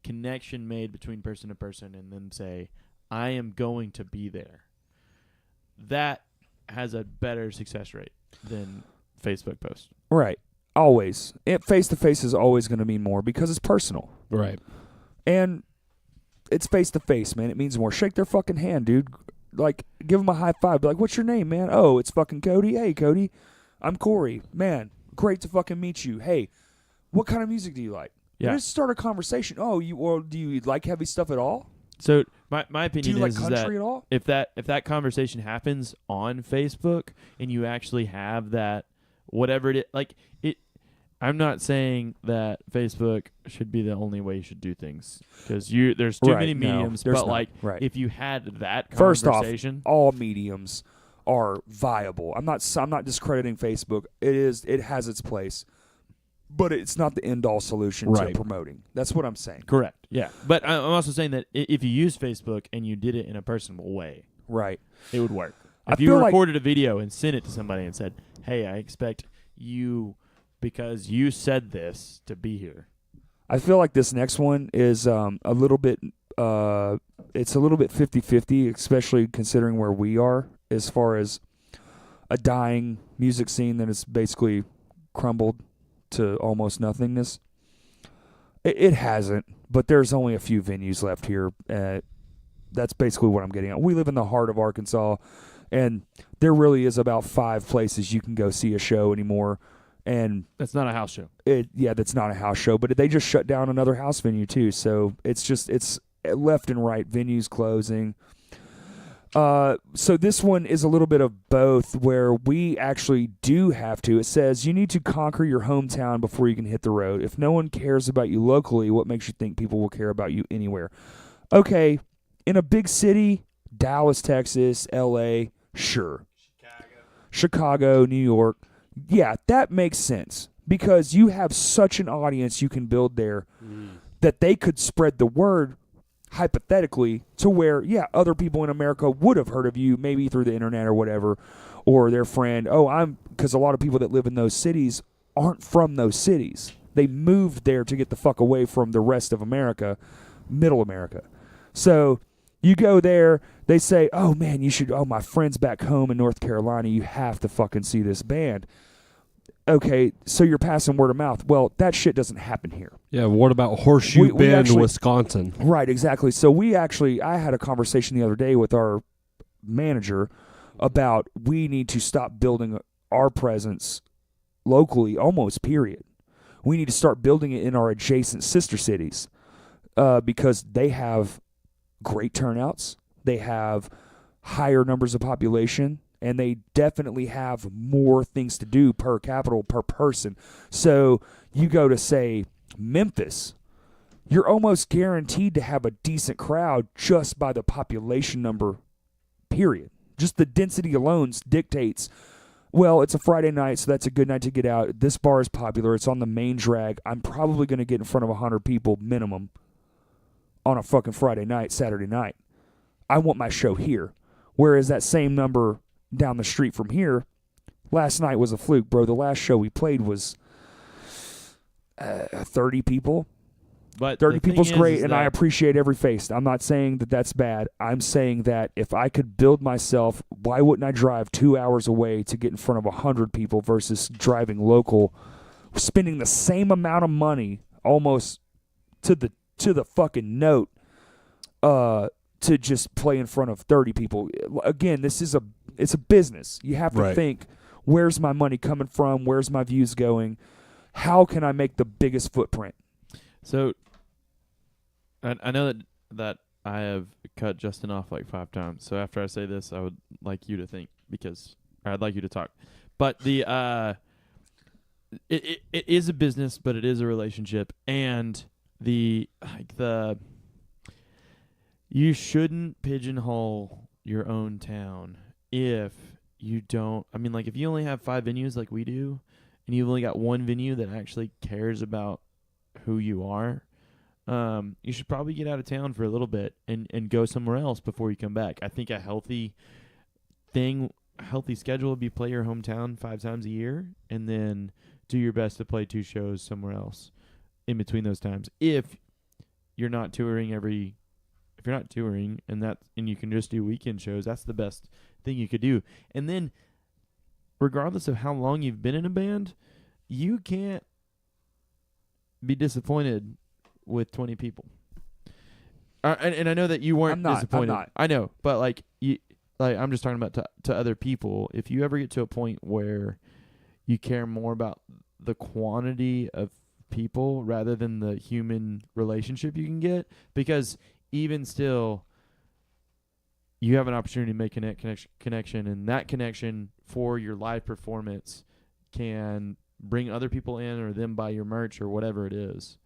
connection made between person to person and them say, I am going to be there, that has a better success rate than Facebook posts. Right. Always. Face-to-face is always going to mean more because it's personal. Right. And it's face-to-face, man. It means more. Shake their fucking hand, dude. Like, give them a high five. Be like, what's your name, man? Oh, it's fucking Cody. Hey, Cody. I'm Corey. Man, great to fucking meet you. Hey, what kind of music do you like? Yeah. Just start a conversation. Oh, do you like heavy stuff at all? So my Do opinion you like is country that at all? if that conversation happens on Facebook and you actually have that, whatever it is, like it, I'm not saying that Facebook should be the only way you should do things because there's too Right, many no, mediums. there's But not. like, Right. if you had that First off, conversation, all mediums are viable. I'm not discrediting Facebook. It has its place, but it's not the end all solution Right. to promoting. That's what I'm saying. correct, yeah. But I'm also saying that if you use Facebook and you did it in a personal way, Right. it would work. I If you feel like- recorded a video and sent it to somebody and said, "Hey, I expect you, because you said this, to be here." I feel like this next one is a little bit it's a little bit 50-50, especially considering where we are as far as a dying music scene that has basically crumbled to almost nothingness. It hasn't, but there's only a few venues left here. That's basically what I'm getting at. We live in the heart of Arkansas, and there really is about 5 places you can go see a show anymore. And That's not a house show. That's not a house show, but they just shut down another house venue too. So it's left and right, venues closing. So this one is a little bit of both, where we actually do have to. It says you need to conquer your hometown before you can hit the road. If no one cares about you locally, what makes you think people will care about you anywhere? Okay, in a big city, Dallas, Texas, L.A., sure. Chicago, New York. Yeah, that makes sense because you have such an audience you can build there that they could spread the word hypothetically to where, yeah, other people in America would have heard of you maybe through the internet or whatever, or their friend. Because a lot of people that live in those cities aren't from those cities. They moved there to get the fuck away from the rest of America, middle America. So you go there, they say, oh man, my friend's back home in North Carolina, you have to fucking see this band. Okay, so you're passing word of mouth. Well, that shit doesn't happen here. Yeah, what about Horseshoe Bend, Wisconsin? Right, exactly. So I had a conversation the other day with our manager about we need to stop building our presence locally, almost, period. We need to start building it in our adjacent sister cities because they have great turnouts. They have higher numbers of population, and they definitely have more things to do per capita, per person. So you go to, say, Memphis, you're almost guaranteed to have a decent crowd just by the population number, period. Just the density alone dictates, well, it's a Friday night, so that's a good night to get out. This bar is popular. It's on the main drag. I'm probably going to get in front of 100 people minimum on a fucking Friday night, Saturday night. I want my show here. Whereas that same number down the street from here, last night was a fluke, bro. The last show we played was 30 people. But 30 people's great, and I appreciate every face. I'm not saying that that's bad. I'm saying that if I could build myself, why wouldn't I drive 2 hours away to get in front of 100 people versus driving local, spending the same amount of money almost to the fucking note to just play in front of 30 people. Again, it's a business. You have to think, where's my money coming from? Where's my views going? How can I make the biggest footprint? So I know that I have cut Justin off like 5 times. So after I say this, I would like you to think I'd like you to talk. But it is a business, but it is a relationship, and you shouldn't pigeonhole your own town if you don't. I mean, like, if you only have 5 venues like we do, and you've only got one venue that actually cares about who you are, you should probably get out of town for a little bit and go somewhere else before you come back. I think a healthy schedule would be play your hometown 5 times a year and then do your best to play 2 shows somewhere else in between those times. If you're not touring and you can just do weekend shows, that's the best thing you could do. And then regardless of how long you've been in a band, you can't be disappointed with 20 people. And I know that you weren't disappointed. I'm not. I know, but I'm just talking about to other people. If you ever get to a point where you care more about the quantity of people rather than the human relationship you can get, because even still, you have an opportunity to make a connection, and that connection for your live performance can bring other people in or them buy your merch or whatever it is.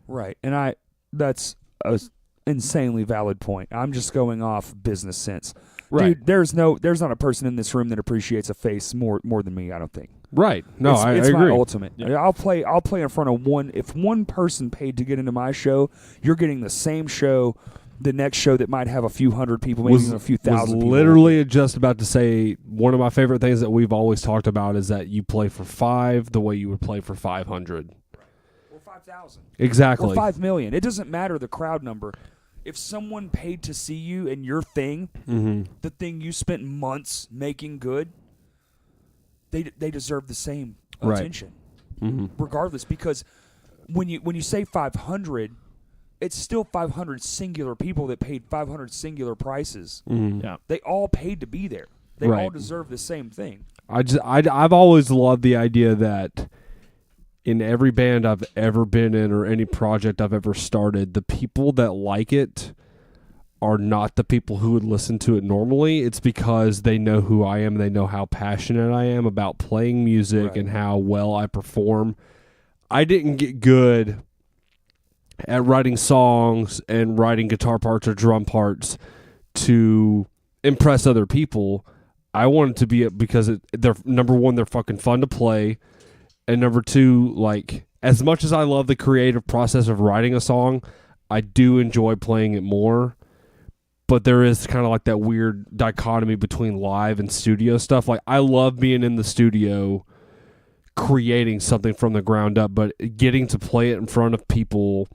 Right. And that's a insanely valid point. I'm just going off business sense. Right. Dude, there's not a person in this room that appreciates a face more than me, I don't think. Right. No, I it's agree. my ultimate. Yeah. I'll play in front of one. If one person paid to get into my show, you're getting the same show the next show that might have a few hundred people, maybe even a few thousand people. Literally just about to say, one of my favorite things that we've always talked about is that you play for 5 the way you would play for 500. Or 5,000. Exactly. Or 5 million. It doesn't matter the crowd number. If someone paid to see you and your thing, the thing you spent months making good, they deserve the same attention, regardless. Because when you say 500, it's still 500 singular people that paid 500 singular prices. Yeah. They all paid to be there. They all deserve the same thing. I've always loved the idea that in every band I've ever been in or any project I've ever started, the people that like it are not the people who would listen to it normally. It's because they know who I am. They know how passionate I am about playing music and how well I perform. I didn't get good at writing songs and writing guitar parts or drum parts to impress other people. I wanted to be it because they're number one, they're fucking fun to play, and number two, like, as much as I love the creative process of writing a song, I do enjoy playing it more. But there is kind of like that weird dichotomy between live and studio stuff. Like, I love being in the studio creating something from the ground up, but getting to play it in front of people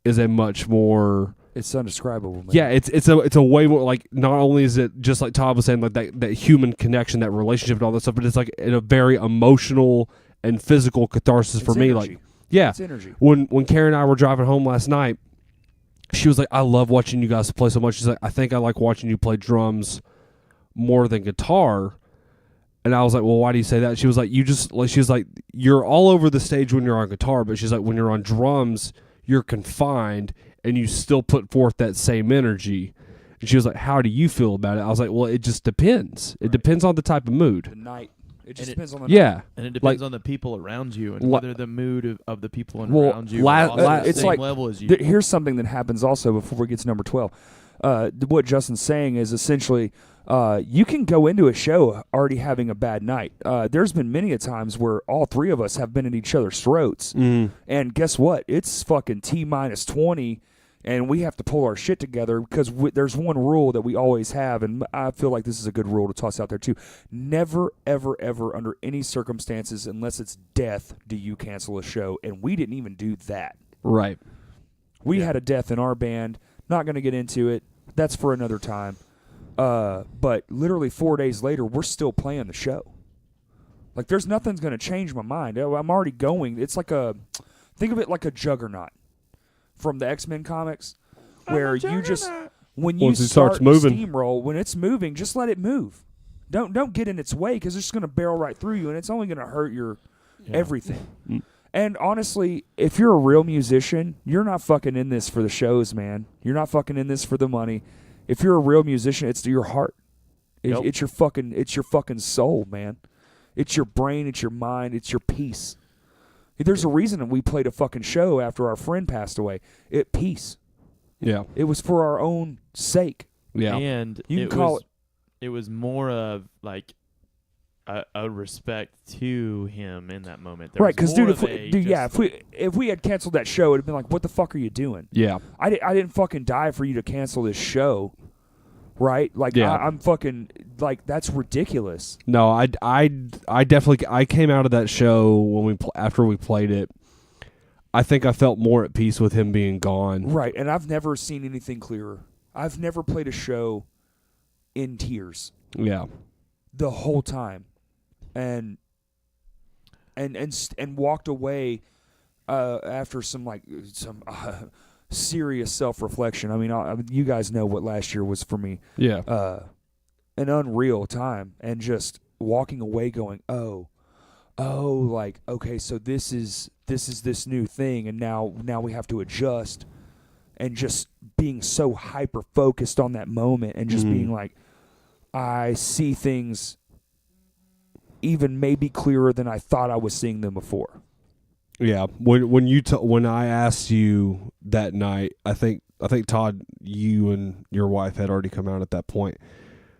is a much more... It's undescribable, man. Yeah, it's a way more, like, not only is it just like Todd was saying, like that human connection, that relationship and all that stuff, but it's like in a very emotional and physical catharsis for me. Energy. Like, yeah, it's energy. When Karen and I were driving home last night, she was like, I love watching you guys play so much. She's like, I think I like watching you play drums more than guitar. And I was like, well, why do you say that? She was like, she was like, you're all over the stage when you're on guitar, but she's like, when you're on drums, you're confined and you still put forth that same energy. And she was like, how do you feel about it? I was like, well, it just depends. It depends on the type of mood. The night. It just depends on the night. And it depends on the people around you and whether the mood of the people around you it's the same like, level as you. Here's something that happens also before we get to number 12. What Justin's saying is essentially you can go into a show already having a bad night. There's been many a times where all three of us have been at each other's throats. And guess what? It's fucking T-minus 20, and we have to pull our shit together because there's one rule that we always have, and I feel like this is a good rule to toss out there too. Never, ever, ever, under any circumstances, unless it's death, do you cancel a show. And we didn't even do that. Right. We had a death in our band. Not going to get into it. That's for another time. But literally 4 days later, we're still playing the show. Like, there's nothing's going to change my mind. I'm already going. It's like think of it like a juggernaut from the X-Men comics, where you just, when you start steamroll, when it's moving, just let it move. Don't get in its way, because it's just going to barrel right through you, and it's only going to hurt your everything. And honestly, if you're a real musician, you're not fucking in this for the shows, man. You're not fucking in this for the money. If you're a real musician, it's to your heart. It's your fucking soul, man. It's your brain, it's your mind, it's your peace. There's a reason that we played a fucking show after our friend passed away. Peace. Yeah. It was for our own sake. Yeah. And you can call it was more of like a respect to him in that moment. Right, because if we had canceled that show, it'd have been like, what the fuck are you doing? Yeah. I didn't fucking die for you to cancel this show. Right? Like, I'm fucking, like, that's ridiculous. No, I definitely, I came out of that show after we played it. I think I felt more at peace with him being gone. Right, and I've never seen anything clearer. I've never played a show in tears. Yeah. The whole time. And walked away after some serious self-reflection. I mean, you guys know what last year was for me. Yeah. An unreal time, and just walking away going, like, okay, so this is this new thing, and now we have to adjust, and just being so hyper-focused on that moment, and just being like, I see things even maybe clearer than I thought I was seeing them before. Yeah, when I asked you that night, I think Todd, you and your wife had already come out at that point.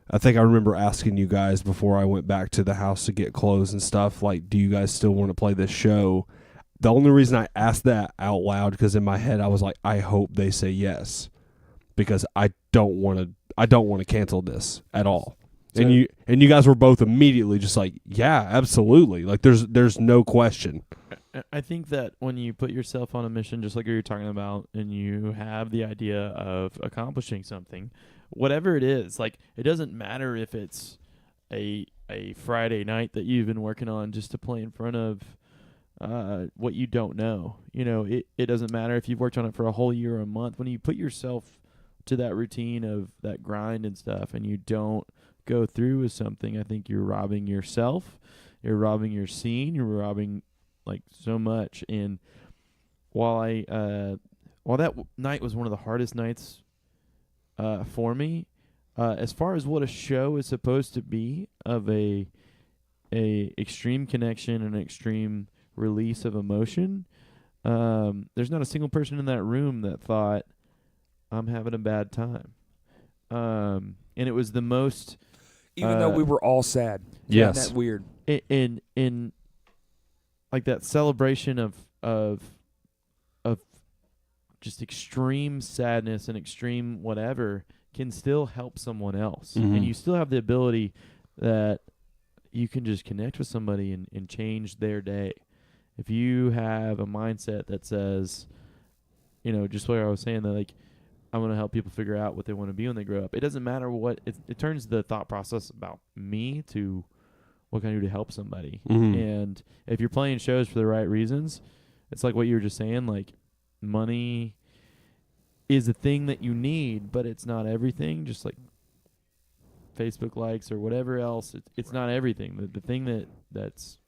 I think I remember asking you guys before I went back to the house to get clothes and stuff, like, do you guys still want to play this show? The only reason I asked that out loud, because in my head I was like, I hope they say yes, because I don't want to cancel this at all. So, and you guys were both immediately just like, yeah, absolutely. Like, there's no question. I think that when you put yourself on a mission, just like you were talking about, and you have the idea of accomplishing something, whatever it is, like it doesn't matter if it's a Friday night that you've been working on just to play in front of what you don't know. You know, it doesn't matter if you've worked on it for a whole year or a month. When you put yourself to that routine of that grind and stuff, and you don't go through with something, I think you're robbing yourself, you're robbing your scene, you're robbing like so much. And while that night was one of the hardest nights for me, as far as what a show is supposed to be, of a extreme connection and extreme release of emotion, there's not a single person in that room that thought I'm having a bad time. And it was the most, even though we were all sad. Yes. Isn't that weird? In like that celebration of just extreme sadness and extreme whatever can still help someone else. Mhm. And you still have the ability that you can just connect with somebody and change their day. If you have a mindset that says, you know, just what I was saying, that like, I want to help people figure out what they want to be when they grow up. It doesn't matter what, it turns the thought process about me to what can I do to help somebody. Mhm. And if you're playing shows for the right reasons, it's like what you were just saying, like money is a thing that you need, but it's not everything. Just like Facebook likes or whatever else, it's not everything. The thing that's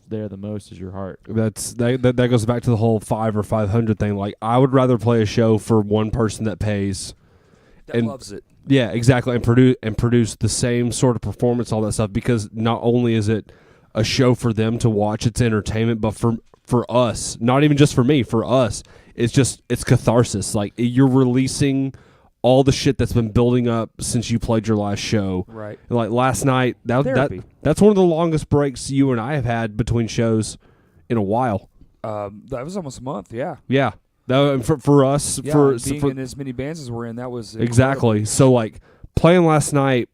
there the most is your heart. That goes back to the whole 5 or 500 thing. Like, I would rather play a show for one person that pays, That and loves it. yeah, exactly, and produce the same sort of performance, all that stuff. Because not only is it a show for them to watch, it's entertainment, but for us, not even just for me, for us, it's catharsis. Like, you're releasing all the shit that's been building up since you played your last show. Right. And like last night, that's one of the longest breaks you and I have had between shows in a while. That was almost a month. Yeah. Yeah. For us, Yeah, for being in as many bands as we're in, that was exactly. incredible. So like playing last night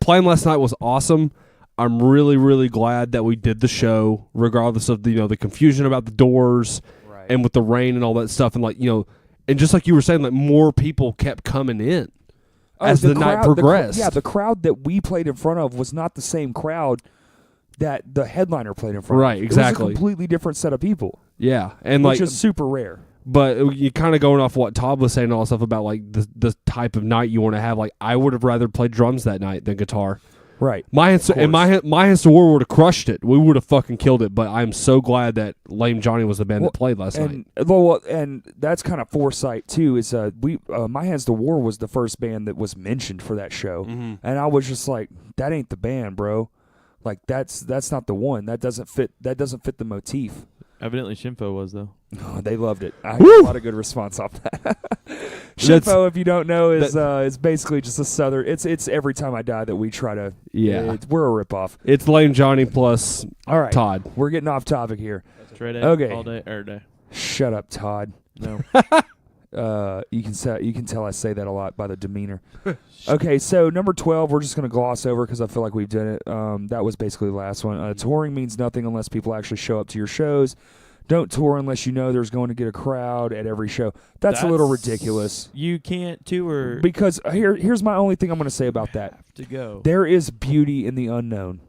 was awesome. I'm really, really glad that we did the show, regardless of the confusion about the doors, Right. and with the rain and all that stuff, and and just like you were saying, like more people kept coming in as the night progressed. The crowd that we played in front of was not the same crowd that the headliner played in front of. Right, exactly. It was a completely different set of people. Yeah, and which like is super rare. But you kind of going off what Todd was saying, all that stuff about like the type of night you want to have. Like, I would have rather played drums that night than guitar. Right. My Hands to War would have crushed it. We would have fucking killed it. But I'm so glad that Lame Johnny was the band that played last night. And that's kind of foresight too. Is My Hands to War was the first band that was mentioned for that show, Mhm. and I was just like, that ain't the band, bro. Like that's not the one. That doesn't fit the motif. Evidently, Shimfo was, though. Oh, they loved it. I got a lot of good response off that. Shimfo, if you don't know, is basically just a southern. It's Every Time I Die that we try to. Yeah. We're a ripoff. It's Lame Johnny plus All right, Todd. We're getting off topic here. Straight A, Okay. all day, every day. Shut up, Todd. No. You can tell I say that a lot by the demeanor. Okay, so number 12, we're just going to gloss over because I feel like we've done it. That was basically the last one. Touring means nothing unless people actually show up to your shows. Don't tour unless you know there's going to get a crowd at every show. That's a little ridiculous. You can't tour Because here's my only thing I'm going to say about that. have to go. There is beauty in the unknown.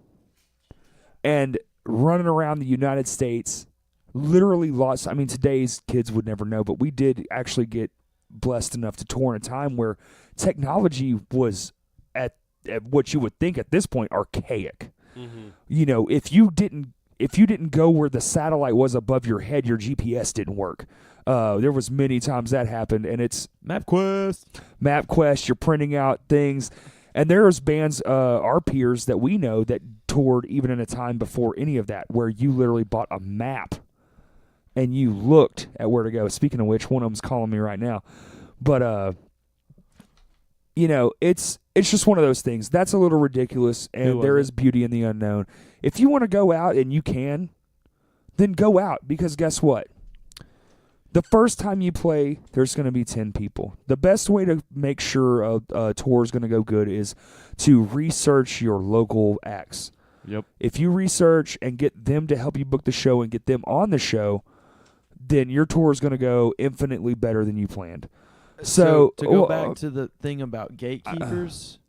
And running around the United States, literally lots. I mean, today's kids would never know, but we did actually get blessed enough to tour in a time where technology was at what you would think at this point archaic. Mm-hmm. You know, if you didn't go where the satellite was above your head, your GPS didn't work. There was many times that happened, and it's MapQuest. You're printing out things, and there's bands, our peers that we know that toured even in a time before any of that, where you literally bought a map and you looked at where to go. Speaking of which, one of them's calling me right now, but it's just one of those things. That's a little ridiculous, and there is beauty in the unknown. If you want to go out and you can, then go out, because guess what? The first time you play, there's going to be 10 people. The best way to make sure a tour is going to go good is to research your local acts. Yep. If you research and get them to help you book the show and get them on the show, then your tour is going to go infinitely better than you planned. So to go back to the thing about gatekeepers,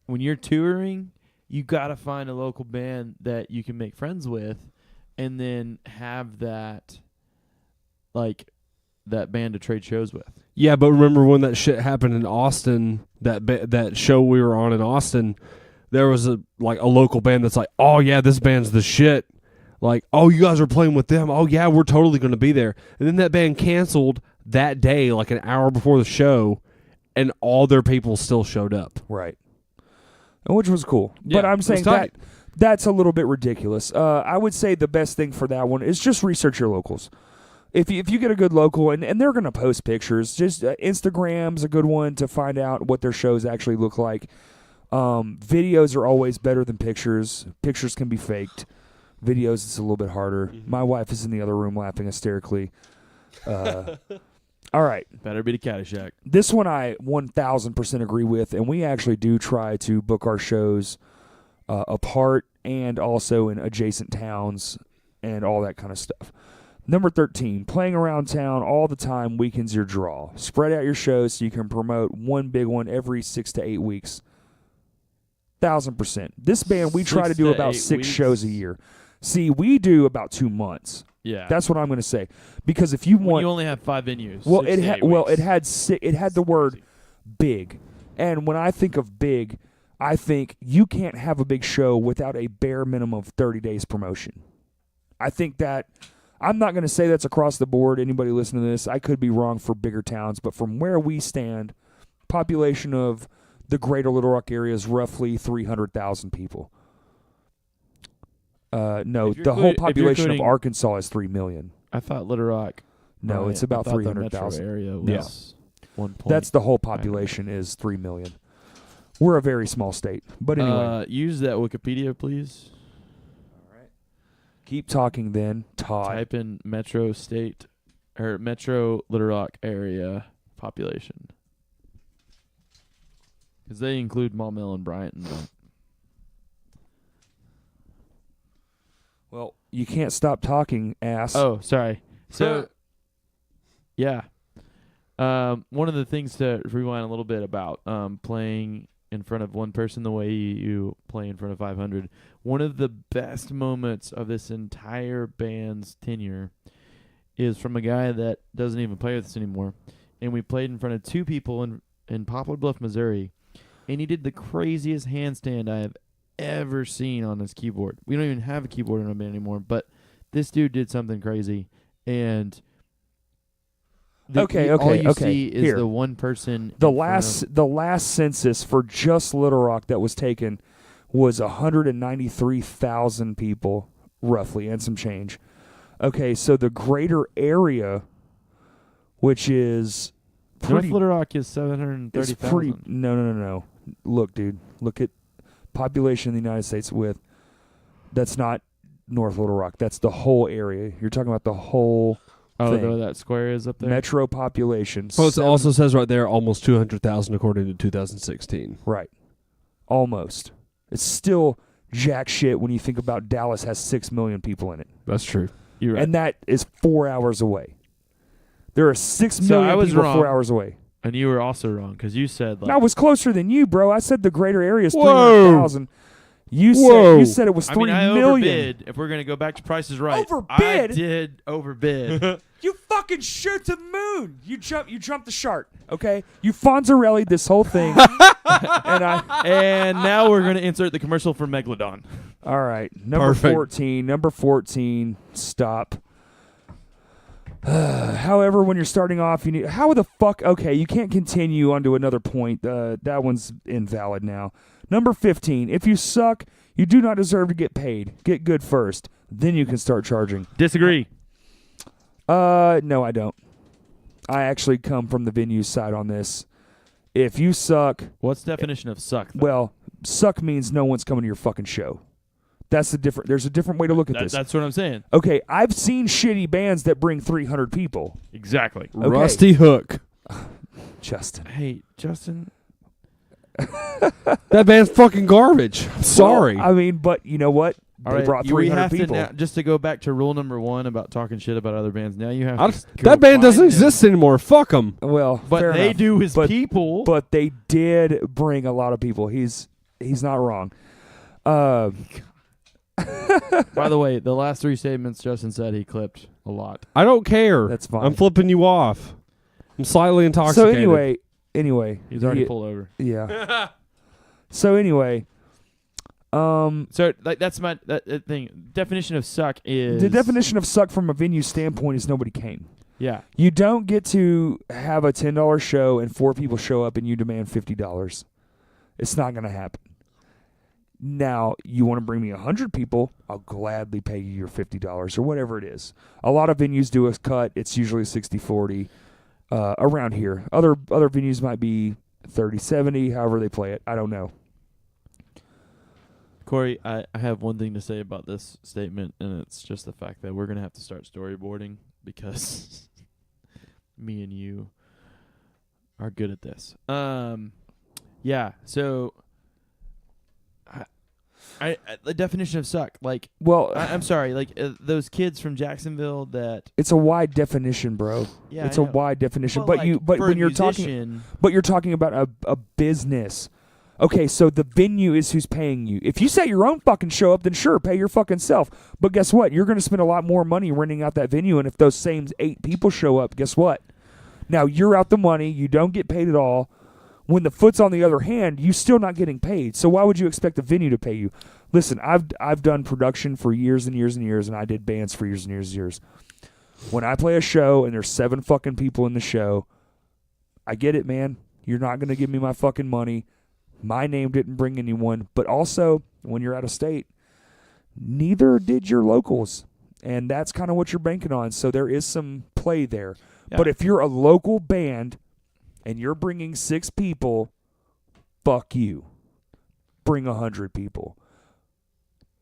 when you're touring, you got to find a local band that you can make friends with, and then have that, like, that band to trade shows with. Yeah, but remember when that shit happened in Austin? That show we were on in Austin, there was a local band that's like, oh yeah, this band's the shit. Like, oh, you guys are playing with them. Oh yeah, we're totally going to be there. And then that band canceled that day, like an hour before the show, and all their people still showed up. Right. Which was cool. Yeah, but I'm saying that's a little bit ridiculous. I would say the best thing for that one is just research your locals. If you get a good local, and they're going to post pictures, just Instagram's a good one to find out what their shows actually look like. Videos are always better than pictures. Pictures can be faked. Videos, it's a little bit harder. Mm-hmm. My wife is in the other room laughing hysterically. All right. Better be the Caddyshack. This one I 1,000% agree with, and we actually do try to book our shows apart and also in adjacent towns and all that kind of stuff. Number 13, playing around town all the time weakens your draw. Spread out your shows so you can promote one big one every 6 to 8 weeks. 1,000%. This band, we try to do about 6 shows a year. See, we do about 2 months. Yeah. That's what I'm going to say. Because if you want, you only have 5 venues. well, 6 to 8 weeks. it had the word big, and when I think of big, I think you can't have a big show without a bare minimum of 30 days promotion. I think that I'm not going to say that's across the board. Anybody listening to this, I could be wrong for bigger towns, but from where we stand, population of the greater Little Rock area is roughly 300,000 people. No, the whole population of Arkansas is 3 million. I thought Little Rock. No, it's about I thought the metro 300,000. area was 1 point. That's the whole population is 3 million. We're a very small state. But anyway. Use that Wikipedia, please. All right. Keep talking then, Todd. Type in metro state or metro Little Rock area population. Because they include Maumelle and Bryanton. Well, you can't stop talking, ass. Oh, sorry. So, yeah. One of the things to rewind a little bit about playing in front of one person the way you play in front of 500. One of the best moments of this entire band's tenure is from a guy that doesn't even play with us anymore. And we played in front of 2 people in Poplar Bluff, Missouri. And he did the craziest handstand I have ever seen on his keyboard. We don't even have a keyboard in our band anymore, but this dude did something crazy. And all you see is Here. the one person. The last census for just Little Rock that was taken was 193,000 people, roughly, and some change. Okay, so the greater area, which is North Little Rock is 730,000. No. Look, dude. Look at population in the United States that's not North Little Rock. That's the whole area. You're talking about the whole thing. That square is up there? Metro population. Well, it also says right there almost 200,000 according to 2016. Right. Almost. It's still jack shit when you think about Dallas has 6 million people in it. That's true. You're right. And that is 4 hours away. There are 6 million people wrong. 4 hours away. And you were also wrong because you said I was closer than you, bro. I said the greater area is Whoa. 300,000. You said it was 3 million. Overbid. If we're gonna go back to Price is Right, Overbid? I did overbid. You fucking shoot to the moon. You jumped the shark. Okay, you Fonzarelli this whole thing, and now we're gonna insert the commercial for Megalodon. All right, number 14. Stop. However, when you're starting off, you need how the fuck? Okay, you can't continue onto another point. That one's invalid now. Number 15. If you suck, you do not deserve to get paid. Get good first, then you can start charging. Disagree. No, I don't. I actually come from the venue side on this. If you suck, what's the definition of suck? Though? Well, suck means no one's coming to your fucking show. That's the different. There's a different way to look at this. That's what I'm saying. Okay, I've seen shitty bands that bring 300 people. Exactly. Okay. Rusty Hook. Justin. Hey, Justin. That band's fucking garbage. I'm sorry. Well, I mean, but you know what? All They right, brought we 300 have people. to now, just to go back to rule number 1 about talking shit about other bands. Now you have That band doesn't exist anymore. Fuck them. Well, But fair they enough. do as But- people. But they did bring a lot of people. He's not wrong. By the way, the last 3 statements Justin said he clipped a lot. I don't care. That's fine. I'm flipping you off. I'm slightly intoxicated. So anyway, He's already pulled over. Yeah. So anyway, So like that's my that thing. Definition of suck is the definition of suck from a venue standpoint is nobody came. Yeah. You don't get to have a $10 show and 4 people show up and you demand $50. It's not going to happen. Now, you want to bring me 100 people, I'll gladly pay you your $50 or whatever it is. A lot of venues do a cut. It's usually 60-40 around here. Other venues might be 30-70, however they play it. I don't know. Corey, I have one thing to say about this statement, and it's just the fact that we're going to have to start storyboarding because me and you are good at this. Yeah, so I the definition of suck, like, Well, I'm sorry, like those kids from Jacksonville that it's a wide definition, bro. yeah, It's I a know. wide definition. Well, But like, but for when a you're musician, talking about a business. Okay, so the venue is who's paying you. If you set your own fucking show up, then sure, pay your fucking self. But guess what? You're going to spend a lot more money renting out that venue, and if those same 8 people show up, guess what? Now, you're out the money. You don't get paid at all. When the Foot's on the other hand, you're still not getting paid. So why would you expect the venue to pay you? Listen, I've done production for years and years and years, and I did bands for years and years and years. When I play a show and there's 7 fucking people in the show, I get it, man. You're not going to give me my fucking money. My name didn't bring anyone. But also, when you're out of state, neither did your locals. And that's kind of what you're banking on. So there is some play there. Yeah. But if you're a local band and you're bringing 6 people, fuck you. Bring 100 people.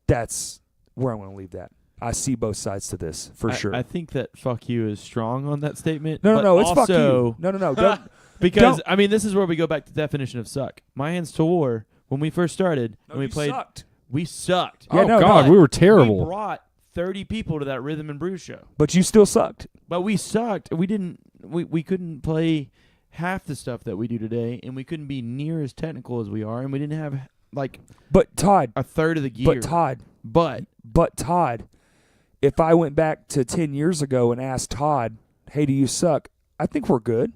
That's where I'm going to leave that. I see both sides to this, for sure. I think that fuck you is strong on that statement. No, but no, it's fuck also, you. No. Don't, Because Don't- I mean, this is where we go back to the definition of suck. My Hands to War. When we first started and we played, sucked. we sucked. Yeah, oh, no, God, but we were We terrible. brought 30 people to that Rhythm and Brew show, But you still sucked. but we sucked. We didn't. We couldn't play half the stuff that we do today, and we couldn't be near as technical as we are, and we didn't have like But Todd, a third of the gear. But Todd, if I went back to 10 years ago and asked Todd, hey, do you suck? I think we're good.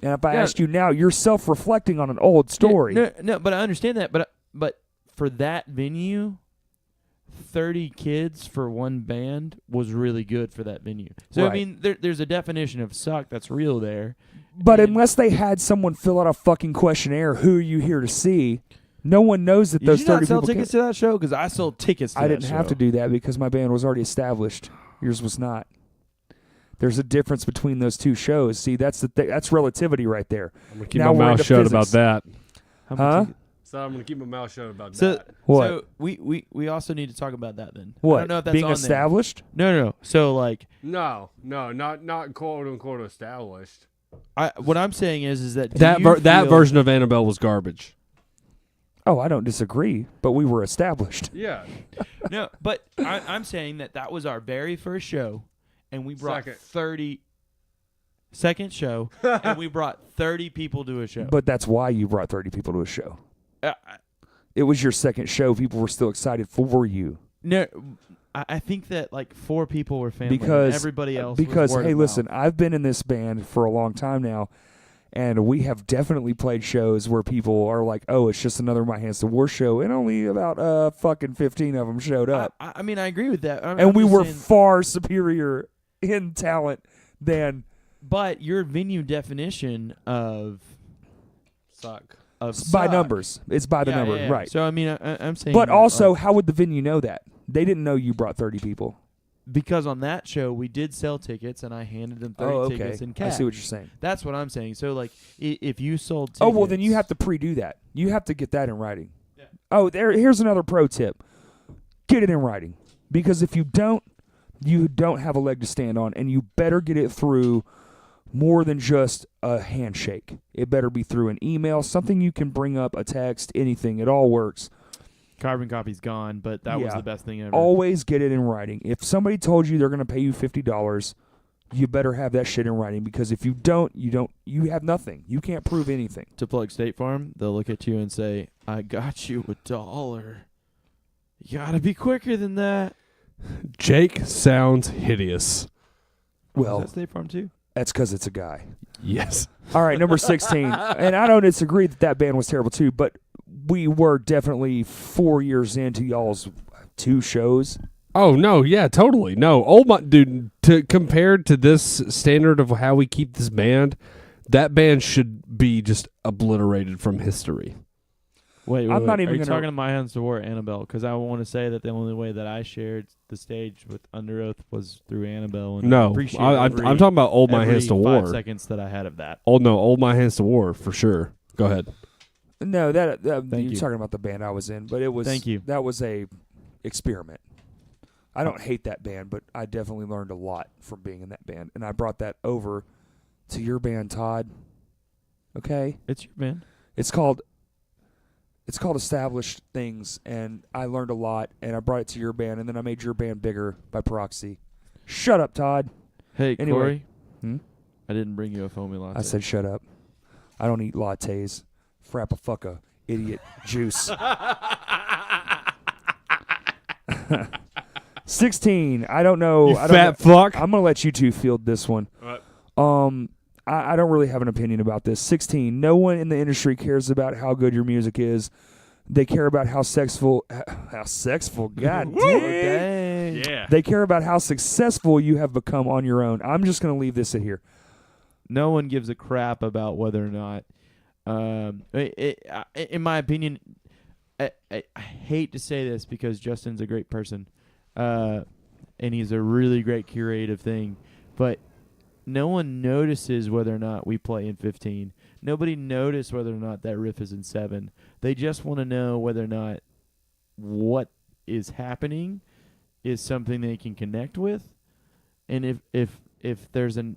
And if I Yeah. asked you now, you're self-reflecting on an old story. Yeah, no, but I understand that. But for that venue, 30 kids for one band was really good for that venue. So Right. I mean, there's a definition of suck that's real there. But And- unless they had someone fill out a fucking questionnaire, who are you here to see? No one knows that Did those you not 30 sell people tickets to that show? Because I sold tickets to I that didn't have show. to do that because my band was already established. Yours was not. There's a difference between those two shows. See, that's that's relativity right there. I'm going to keep Now my we're mouth into shut physics. about that. How Huh? much ticket- So I'm going to keep my mouth shut about So, that. What? so we also need to talk about that then. I What? don't know if that's Being on established? there. No. So like, No, not quote unquote established. what I'm saying is that do That you that feel- version of Annabelle was garbage. Oh, I don't disagree, but we were established. Yeah. No, but I'm saying that was our very first show, and we brought Second. 30. Second show, and we brought 30 people to a show. But that's why you brought 30 people to a show. Uh, It was your second show. People were still excited for you. no, I think that like 4 people were family, and Because everybody else. Was Because, word hey, of listen, mouth. I've been in this band for a long time now, and we have definitely played shows where people are like, oh, it's just another My Hands to War show, and only about fucking 15 of them showed up. I mean, I agree with that. And I'm we just were saying- far superior in talent than but your venue definition of Suck. by suck- numbers. It's by the Yeah, number, yeah, yeah. right. So I mean, I'm saying, But that, also, like, how would the venue know that? They didn't know you brought 30 people. because on that show we did sell tickets, and I handed them 30 Oh, okay. tickets in I cash. see what you're saying. That's what I'm saying. So like, if you sold tickets, Oh, well, then you have to pre-do that. You have to get that in writing. Yeah. Oh, here's another pro tip. Get it in writing. Because if you don't have a leg to stand on, and you better get it through more than just a handshake. It better be through an email, something you can bring up, a text, anything. It all works. Carbon copy's gone, but that was Yeah. the best thing ever. Always get it in writing. If somebody told you they're going to pay you $50, you better have that shit in writing, because if you don't, you have nothing. You can't prove anything. To plug State Farm, they'll look at you and say, "I got you $1. You gotta be quicker than that." Jake sounds hideous. Well, Is that State Farm too? that's because it's a guy. Yes. All right, number 16. And I don't disagree that band was terrible too, but we were definitely 4 years into y'all's 2 shows. Oh no, yeah, totally. No, dude. Compared to this standard of how we keep this band, that band should be just obliterated from history. Wait, I'm not Are even you gonna- talking to My Hands to War, Annabelle? Because I want to say that the only way that I shared the stage with Under Oath was through Annabelle. And I No, appreciate I'm talking about Old My every Hands to 5 War. seconds that I had of that. Old My Hands to War for sure. Go ahead. No, that Thank you're you. talking about the band I was in, but it was Thank you. that was a experiment. I don't hate that band, but I definitely learned a lot from being in that band, and I brought that over to your band, Todd. Okay? It's your band. It's called Established Things, and I learned a lot, and I brought it to your band, and then I made your band bigger by proxy. Shut up, Todd. Hey, Anyway. Corey. Hmm? I didn't bring you a foamy latte. I said shut up. I don't eat lattes. Frappa-fucka, idiot juice. 16. I don't know. You I don't fat know. fuck. I'm going to let you two field this one. Right. I don't really have an opinion about this. 16. No one in the industry cares about how good your music is. They care about how sexful. God damn. Yeah. They care about how successful you have become on your own. I'm just going to leave this at here. No one gives a crap about whether or not. In my opinion, I hate to say this because Justin's a great person, and he's a really great curative thing, but no one notices whether or not we play in 15. Nobody noticed whether or not that riff is in 7. They just want to know whether or not what is happening is something they can connect with, and if there's a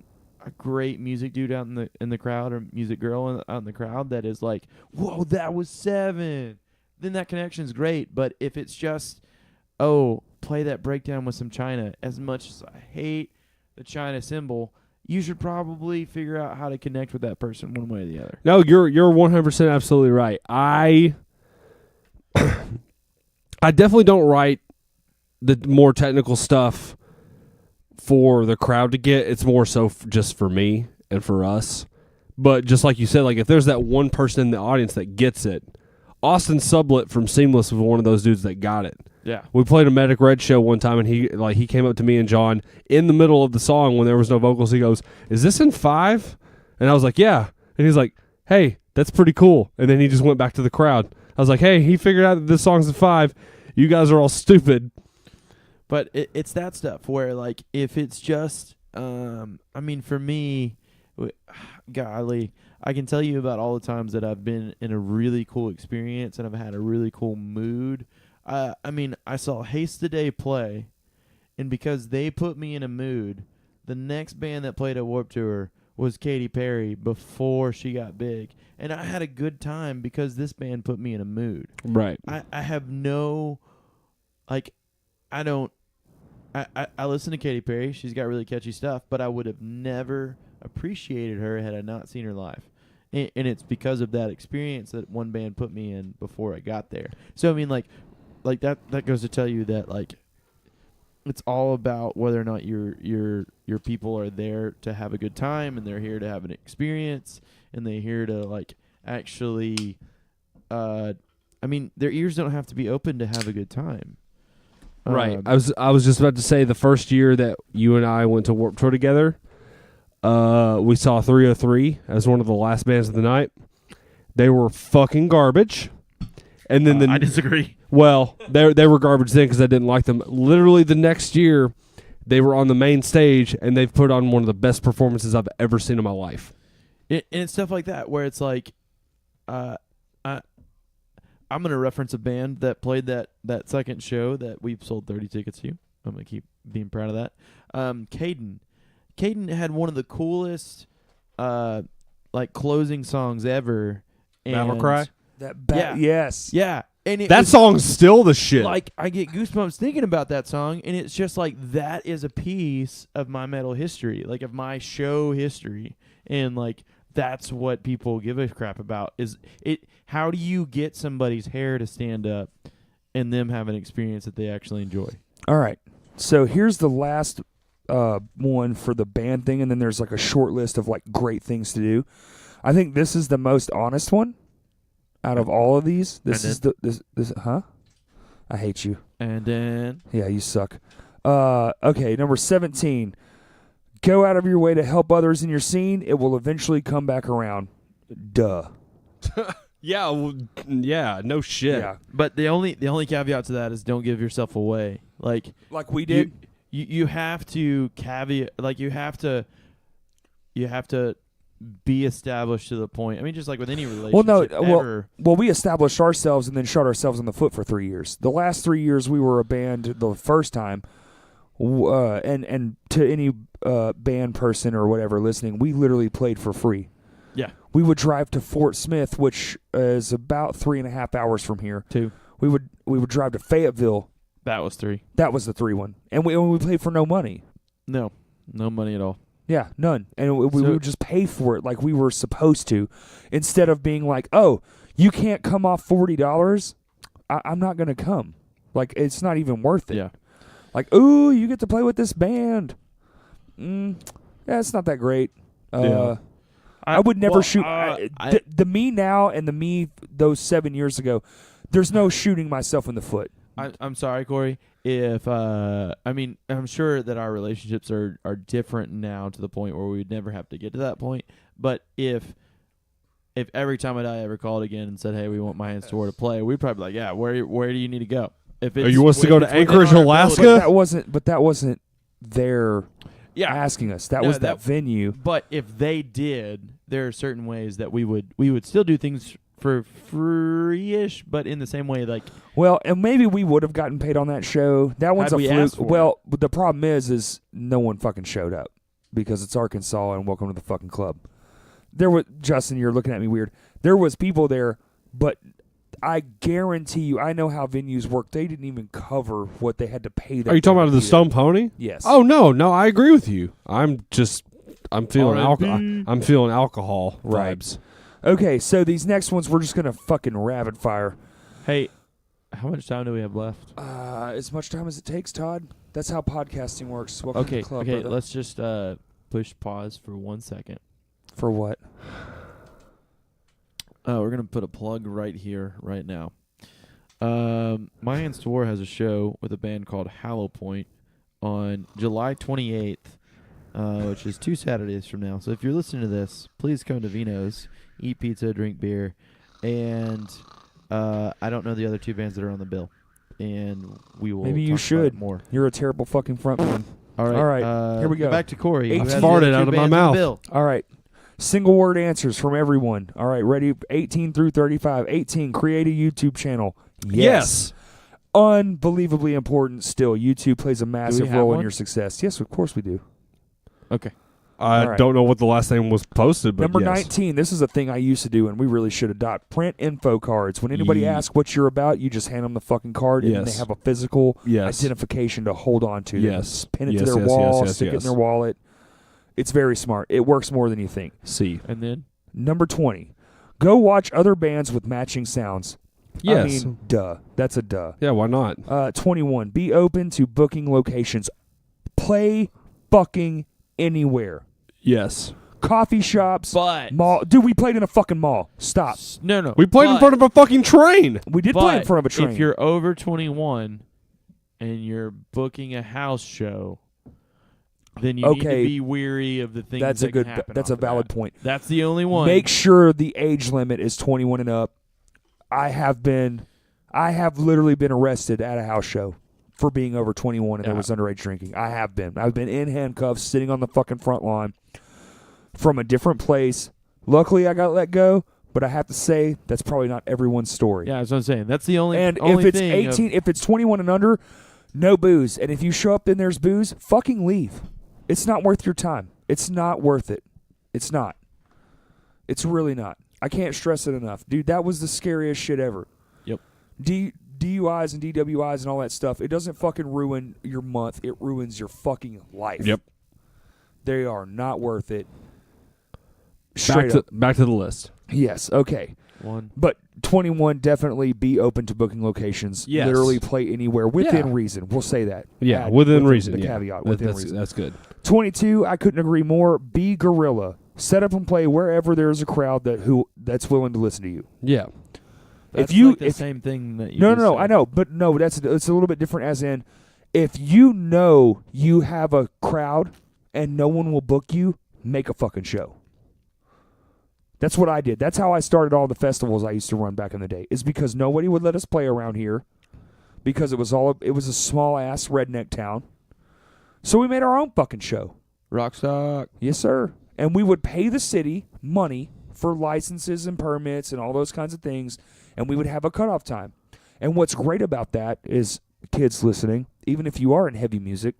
great music dude out in the crowd or music girl out in the crowd that is like, whoa, that was 7, then that connection's great. But if it's just, oh, play that breakdown with some China, as much as I hate the China cymbal, you should probably figure out how to connect with that person one way or the other. No, you're 100% absolutely right. I definitely don't write the more technical stuff for the crowd to get. It's more so just for me and for us. But just like you said, like if there's that one person in the audience that gets it, Austin Sublet from Seamless was one of those dudes that got it. Yeah. We played a Medic Red show one time, and he came up to me and John in the middle of the song when there was no vocals. He goes, "Is this in 5?" And I was like, "Yeah." And he's like, "Hey, that's pretty cool." And then he just went back to the crowd. I was like, "Hey, he figured out that this song's in 5. You guys are all stupid." But it's that stuff where, like, if it's just, I mean, for me, golly, I can tell you about all the times that I've been in a really cool experience and I've had a really cool mood. I mean, I saw Haste the Day play, and because they put me in a mood, the next band that played at Warped Tour was Katy Perry before she got big. And I had a good time because this band put me in a mood. Right. I have no, like, I listen to Katy Perry. She's got really catchy stuff, but I would have never appreciated her had I not seen her live. And it's because of that experience that one band put me in before I got there. So, I mean, like that goes to tell you that, like, it's all about whether or not your people are there to have a good time, and they're here to have an experience, and they're here to, like, actually, I mean, their ears don't have to be open to have a good time. Right. I was just about to say, the first year that you and I went to Warped Tour together, we saw 303 as one of the last bands of the night. They were fucking garbage. And then I disagree. Well, they were garbage then because I didn't like them. Literally the next year, they were on the main stage, and they've put on one of the best performances I've ever seen in my life. And it's stuff like that where it's like, I'm going to reference a band that played that second show that we've sold 30 tickets to. I'm going to keep being proud of that. Caden had one of the coolest like closing songs ever. Battle and Cry? Yeah. Yes. Yeah. And it That was, song's still the shit. like, I get goosebumps thinking about that song, and it's just like that is a piece of my metal history, like of my show history, and like that's what people give a crap about. Is it? How do you get somebody's hair to stand up, and them have an experience that they actually enjoy? All right. So here's the last one for the band thing, and then there's like a short list of like great things to do. I think this is the most honest one out of all of these. This is this huh? I hate you. And then Yeah, you suck. Okay, number 17. Go out of your way to help others in your scene. It will eventually come back around. Duh. yeah, well, yeah, no shit. Yeah. but the only caveat to that is don't give yourself away. Like We did. you have to caveat, like you have to be established to the point. I mean, just like with any relationship. Well, we established ourselves and then shot ourselves in the foot for 3 years. The last 3 years we were a band the first time, and to any band person or whatever listening, we literally played for free. Yeah. We would drive to Fort Smith, which is about 3.5 hours from here. 2. We would drive to Fayetteville. That was 3. That was the 3 one, and we played for no money. No money at all. Yeah, none. And we would just pay for it like we were supposed to, instead of being like, oh, you can't come off $40. I'm not going to come. Like, it's not even worth it. Yeah. Like, ooh, you get to play with this band. Yeah, it's not that great. Yeah. I would never well, shoot. The me now and the me those 7 years ago, there's no shooting myself in the foot. I'm sorry, Corey. If I mean, I'm sure that our relationships are different now to the point where we would never have to get to that point. But if every time I ever called again and said, "Hey, we want my hands to play," we'd probably be like, "Yeah, where do you need to go?" If it's, you want us to go to Anchorage, within our Alaska? ability. But that wasn't their Yeah, asking us. That No, was that venue. But if they did, there are certain ways that we would still do things for free-ish, but in the same way, like, Well, and maybe we would have gotten paid on that show. That one's Had a we fluke. asked for Well, but the problem is no one fucking showed up because it's Arkansas and welcome to the fucking club. There was Justin, you're looking at me weird. There was people there, but I guarantee you, I know how venues work. They didn't even cover what they had to pay. Are you talking about the Stone Pony? Yes. Oh no, I agree with you. I'm feeling R&B. I'm feeling alcohol Right. vibes. Okay, so these next ones we're just gonna fucking rapid fire. hey, how much time do we have left? As much time as it takes, Todd. That's how podcasting works. Welcome to Okay, the club, okay, brother. let's just push pause for 1 second. For what? We're gonna put a plug right here, right now. My Hands to War has a show with a band called Hallow Point on July 28th, which is 2 Saturdays from now. So if you're listening to this, please come to Vino's, eat pizza, drink beer, and I don't know the other 2 bands that are on the bill, and we will. Maybe you talk about should. it more. You're a terrible fucking frontman. All right, here we go. Back to Corey. who I has the farted other 2 out of my bands on the mouth. bill. All right. Single word answers from everyone. All right, ready? 18 through 35. 18, create a YouTube channel. Yes. Unbelievably important still. YouTube plays a massive have role in one? your success. Yes, of course we do. Okay. I All right. don't know what the last name was posted, but Number yes. 19, this is a thing I used to do, and we really should adopt. Print info cards. When anybody Ye- asks what you're about, you just hand them the fucking card, and then they Yes. have a physical Yes. identification to hold on to. They can Yes. pin it Yes, to their yes, wall, yes, stick it in yes. their wallet. It's very smart. It works more than you think. See. And then Number 20, go watch other bands with matching sounds. Yes. I mean, duh. That's a duh. Yeah, why not? 21, be open to booking locations. Play fucking anywhere. Yes. Coffee shops, But mall. Dude, we played in a fucking mall. Stop. no. We played in but- front of a fucking train. We did play in front of a train. If you're over 21 and you're booking a house show, then you need to Okay. be weary of the things that's that a good. can happen That's a off of valid that. point. That's the only one. Make sure the age limit is 21 and up. I have literally been arrested at a house show for being over 21 and there Yeah. was underage drinking. I have been. I've been in handcuffs, sitting on the fucking front line from a different place. Luckily, I got let go, but I have to say that's probably not everyone's story. Yeah, that's what I'm saying. That's the only. And only if it's thing 18, if it's 21 and under, no booze. And if you show up and there's booze, fucking leave. It's not worth your time. It's not worth it. It's not. It's really not. I can't stress it enough. Dude, that was the scariest shit ever. Yep. DUIs and DWIs and all that stuff, it doesn't fucking ruin your month. It ruins your fucking life. Yep. They are not worth it. Straight Back to the list. Yes, okay. 1. But 21, definitely be open to booking locations. Yes. Literally play anywhere within Yeah. reason. We'll say that. Yeah, Add within reason. The yeah. caveat, within that's, reason. That's good. 22, I couldn't agree more. Be guerrilla. Set up and play wherever there's a crowd that's willing to listen to you. Yeah. That's if you like the same thing that you no, just no, no, said. I know, but no, it's a little bit different. As in, if you know you have a crowd and no one will book you, make a fucking show. That's what I did. That's how I started all the festivals I used to run back in the day. Is because nobody would let us play around here because it was a small ass redneck town. So we made our own fucking show. Rockstock. Yes, sir. And we would pay the city money for licenses and permits and all those kinds of things, and we would have a cutoff time. And what's great about that is, kids listening, even if you are in heavy music,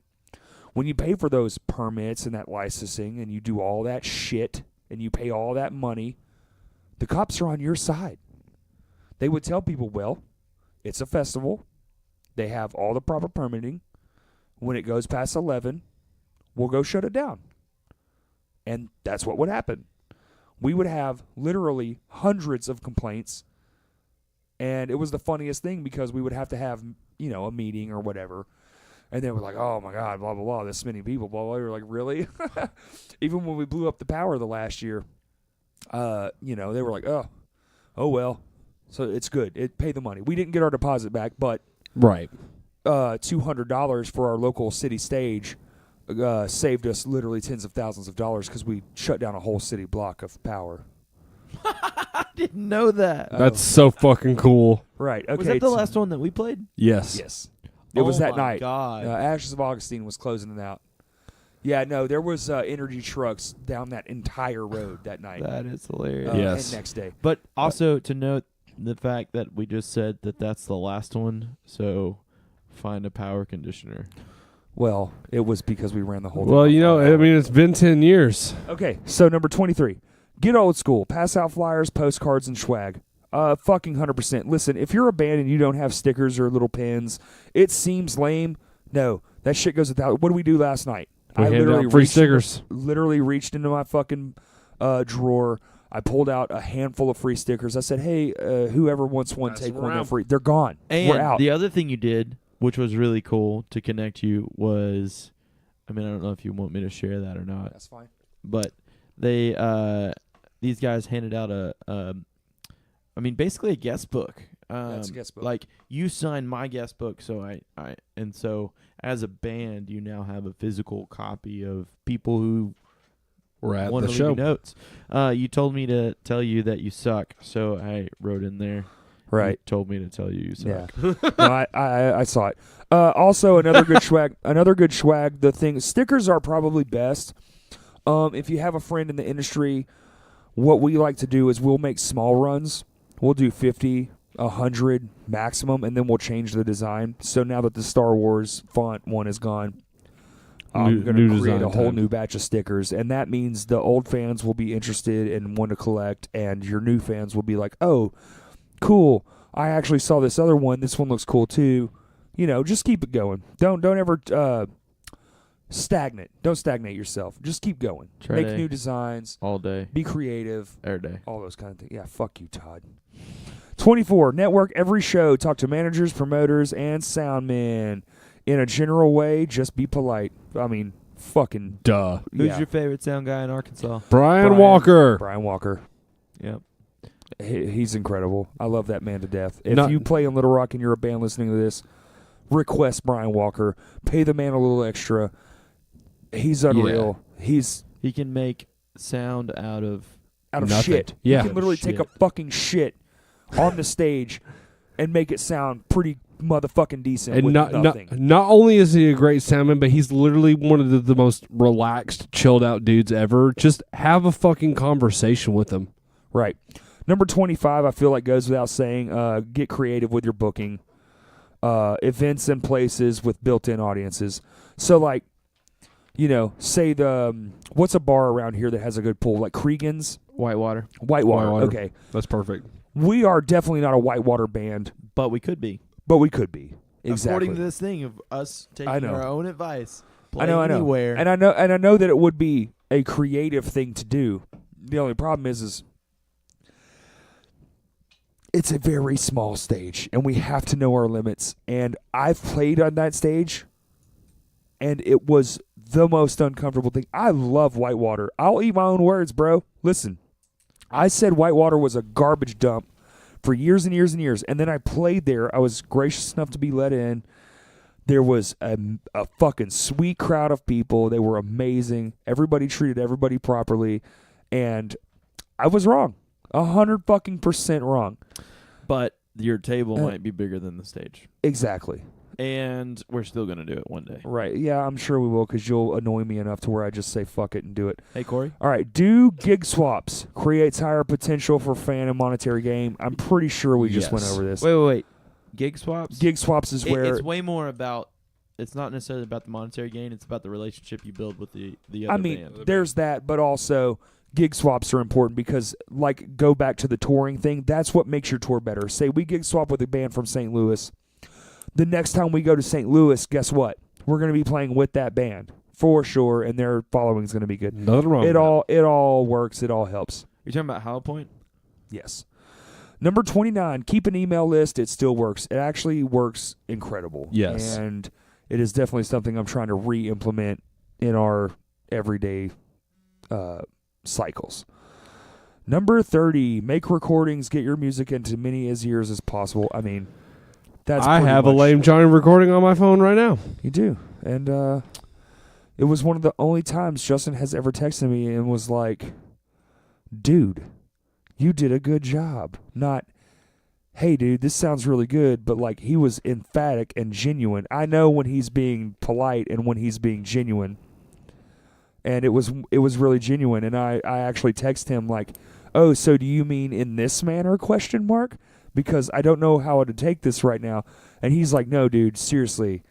when you pay for those permits and that licensing and you do all that shit and you pay all that money, the cops are on your side. They would tell people, well, it's a festival. They have all the proper permitting. When it goes past 11, we'll go shut it down. And that's what would happen. We would have literally hundreds of complaints, and it was the funniest thing because we would have to have, a meeting or whatever, and they were like, oh my God, blah, blah, blah, this many people, blah, blah. We were like, really? Even when we blew up the power the last year, they were like, oh well. So it's good. Pay the money. We didn't get our deposit back, but Right. $200 for our local city stage saved us literally tens of thousands of dollars because we shut down a whole city block of power. I didn't know that. That's so fucking cool. Right. Okay. Was that the last one that we played? Yes. Yes. It was that my night. God. Ashes of Augustine was closing it out. Yeah, no, there was energy trucks down that entire road that night. That is hilarious. Yes. And next day. But also to note the fact that we just said that that's the last one, so find a power conditioner. Well, it was because we ran the whole Well, thing. it's been 10 years. Okay, so number 23. Get old school. Pass out flyers, postcards, and swag. Fucking 100%. Listen, if you're a band and you don't have stickers or little pins, it seems lame. No, that shit goes without. What did we do last night? We handed out free stickers. Literally reached into my fucking drawer. I pulled out a handful of free stickers. I said, hey, whoever wants one, Pass take them one. They're around. free. They're gone. And We're out. the other thing you did, which was really cool to connect you, was, I don't know if you want me to share that or not, That's fine. but they, these guys handed out basically a guest book. That's a guest book. Like, you signed my guest book, so and so as a band, you now have a physical copy of people who We're at want the to show. leave you notes. You told me to tell you that you suck, so I wrote in there. Right. You told me to tell you suck. Yeah. No, I saw it. Also, another good swag. Another good swag. The thing, stickers are probably best. If you have a friend in the industry, what we like to do is we'll make small runs. We'll do 50, 100 maximum, and then we'll change the design. So now that the Star Wars font one is gone, I'm going to create a whole new batch of stickers, and that means the old fans will be interested and want to collect, and your new fans will be like, oh, cool, I actually saw this other one. This one looks cool too. Just keep it going. Don't ever stagnate. Don't stagnate yourself. Just keep going. Make new designs. All day, Be creative. every day. All those kind of things. Yeah, fuck you, Todd. 24. Network every show. Talk to managers, promoters, and sound men. In a general way, just be polite. Fucking Duh. Who's yeah. your favorite sound guy in Arkansas? Brian Walker. Brian Walker. Yep. He's incredible. I love that man to death. If Not- you play in Little Rock and you're a band listening to this, request Brian Walker. Pay the man a little extra. He's unreal. He's He can make sound out of out of Nothing. shit. Yeah. He can literally take a Shit. fucking shit on the stage and make it sound pretty motherfucking decent And with nothing. not only is he a great soundman, but he's literally one of the most relaxed, chilled out dudes ever. Just have a fucking conversation with him. Right. Number 25, I feel like goes without saying, get creative with your booking. Events and places with built-in audiences. So, like, say what's a bar around here that has a good pool? Like Cregan's Whitewater. Whitewater. Whitewater. Okay. That's perfect. We are definitely not a Whitewater band, But we could be. but we could be. Exactly. According to this thing of us taking know. our own advice, I know. anywhere. And I know that it would be a creative thing to do. The only problem is it's a very small stage, and we have to know our limits. And I've played on that stage, and it was the most uncomfortable thing. I love Whitewater. I'll eat my own words, bro. Listen, I said Whitewater was a garbage dump for years and years and years, and then I played there. I was gracious enough to be let in. There was a fucking sweet crowd of people. They were amazing. Everybody treated everybody properly, and I was wrong. 100% wrong. But your table might be bigger than the stage. Exactly. And we're still going to do it one day. Right. Yeah, I'm sure we will, because you'll annoy me enough to where I just say fuck it and do it. Hey, Corey? All right. Do gig swaps creates higher potential for fan and monetary gain? I'm pretty sure we just went over this. Wait. Gig swaps? Gig swaps is where... It's way more about... It's not necessarily about the monetary gain. It's about the relationship you build with the other band. There's that, but also... Gig swaps are important because, like, go back to the touring thing. That's what makes your tour better. Say we gig swap with a band from St. Louis. The next time we go to St. Louis, guess what? We're going to be playing with that band for sure, and their following is going to be good. Nothing wrong. It all works. It all helps. You're talking about Hollow Point? Yes. Number 29. Keep an email list. It still works. It actually works incredible. Yes. And it is definitely something I'm trying to re-implement in our everyday cycles. Number 30, make recordings, get your music into many ears as possible. I mean, that's I have a much, Lame Johnny recording on my phone right now. You do. And it was one of the only times Justin has ever texted me and was like, dude, you did a good job. Not, hey, dude, this sounds really good, but like he was emphatic and genuine. I know when he's being polite and when he's being genuine. And it was really genuine, and I actually text him like, oh, so do you mean in this manner, ? Because I don't know how to take this right now. And he's like, no, dude, seriously,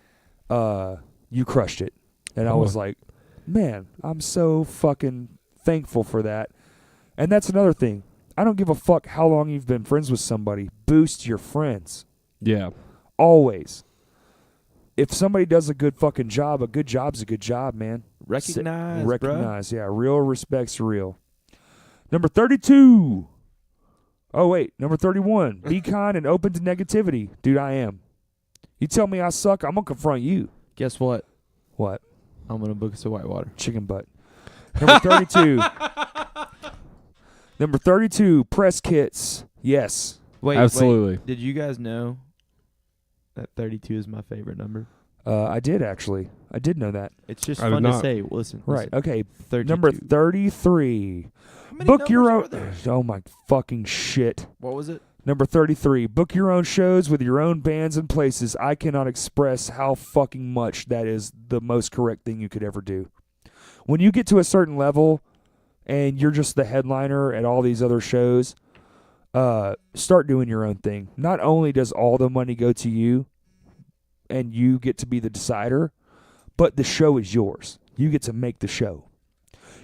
you crushed it. And I was like, man, I'm so fucking thankful for that. And that's another thing. I don't give a fuck how long you've been friends with somebody. Boost your friends. Yeah. Always. If somebody does a good fucking job, a good job's a good job, man. Recognize, yeah. Real respect's real. Number 32. Oh, wait. Number 31. Be kind and open to negativity. Dude, I am. You tell me I suck, I'm going to confront you. Guess what? What? I'm going to book us a Whitewater. Chicken butt. Number 32. Number 32. Press kits. Yes. Wait, absolutely. Did you guys know that 32 is my favorite number? I did, actually. I did know that. It's just I did fun to not. say. Listen. Right. Okay. 32. Number 33. How many Book your own. numbers are there? Oh, my fucking shit. What was it? Number 33. Book your own shows with your own bands and places. I cannot express how fucking much that is the most correct thing you could ever do. When you get to a certain level and you're just the headliner at all these other shows, start doing your own thing. Not only does all the money go to you and you get to be the decider, but the show is yours. You get to make the show.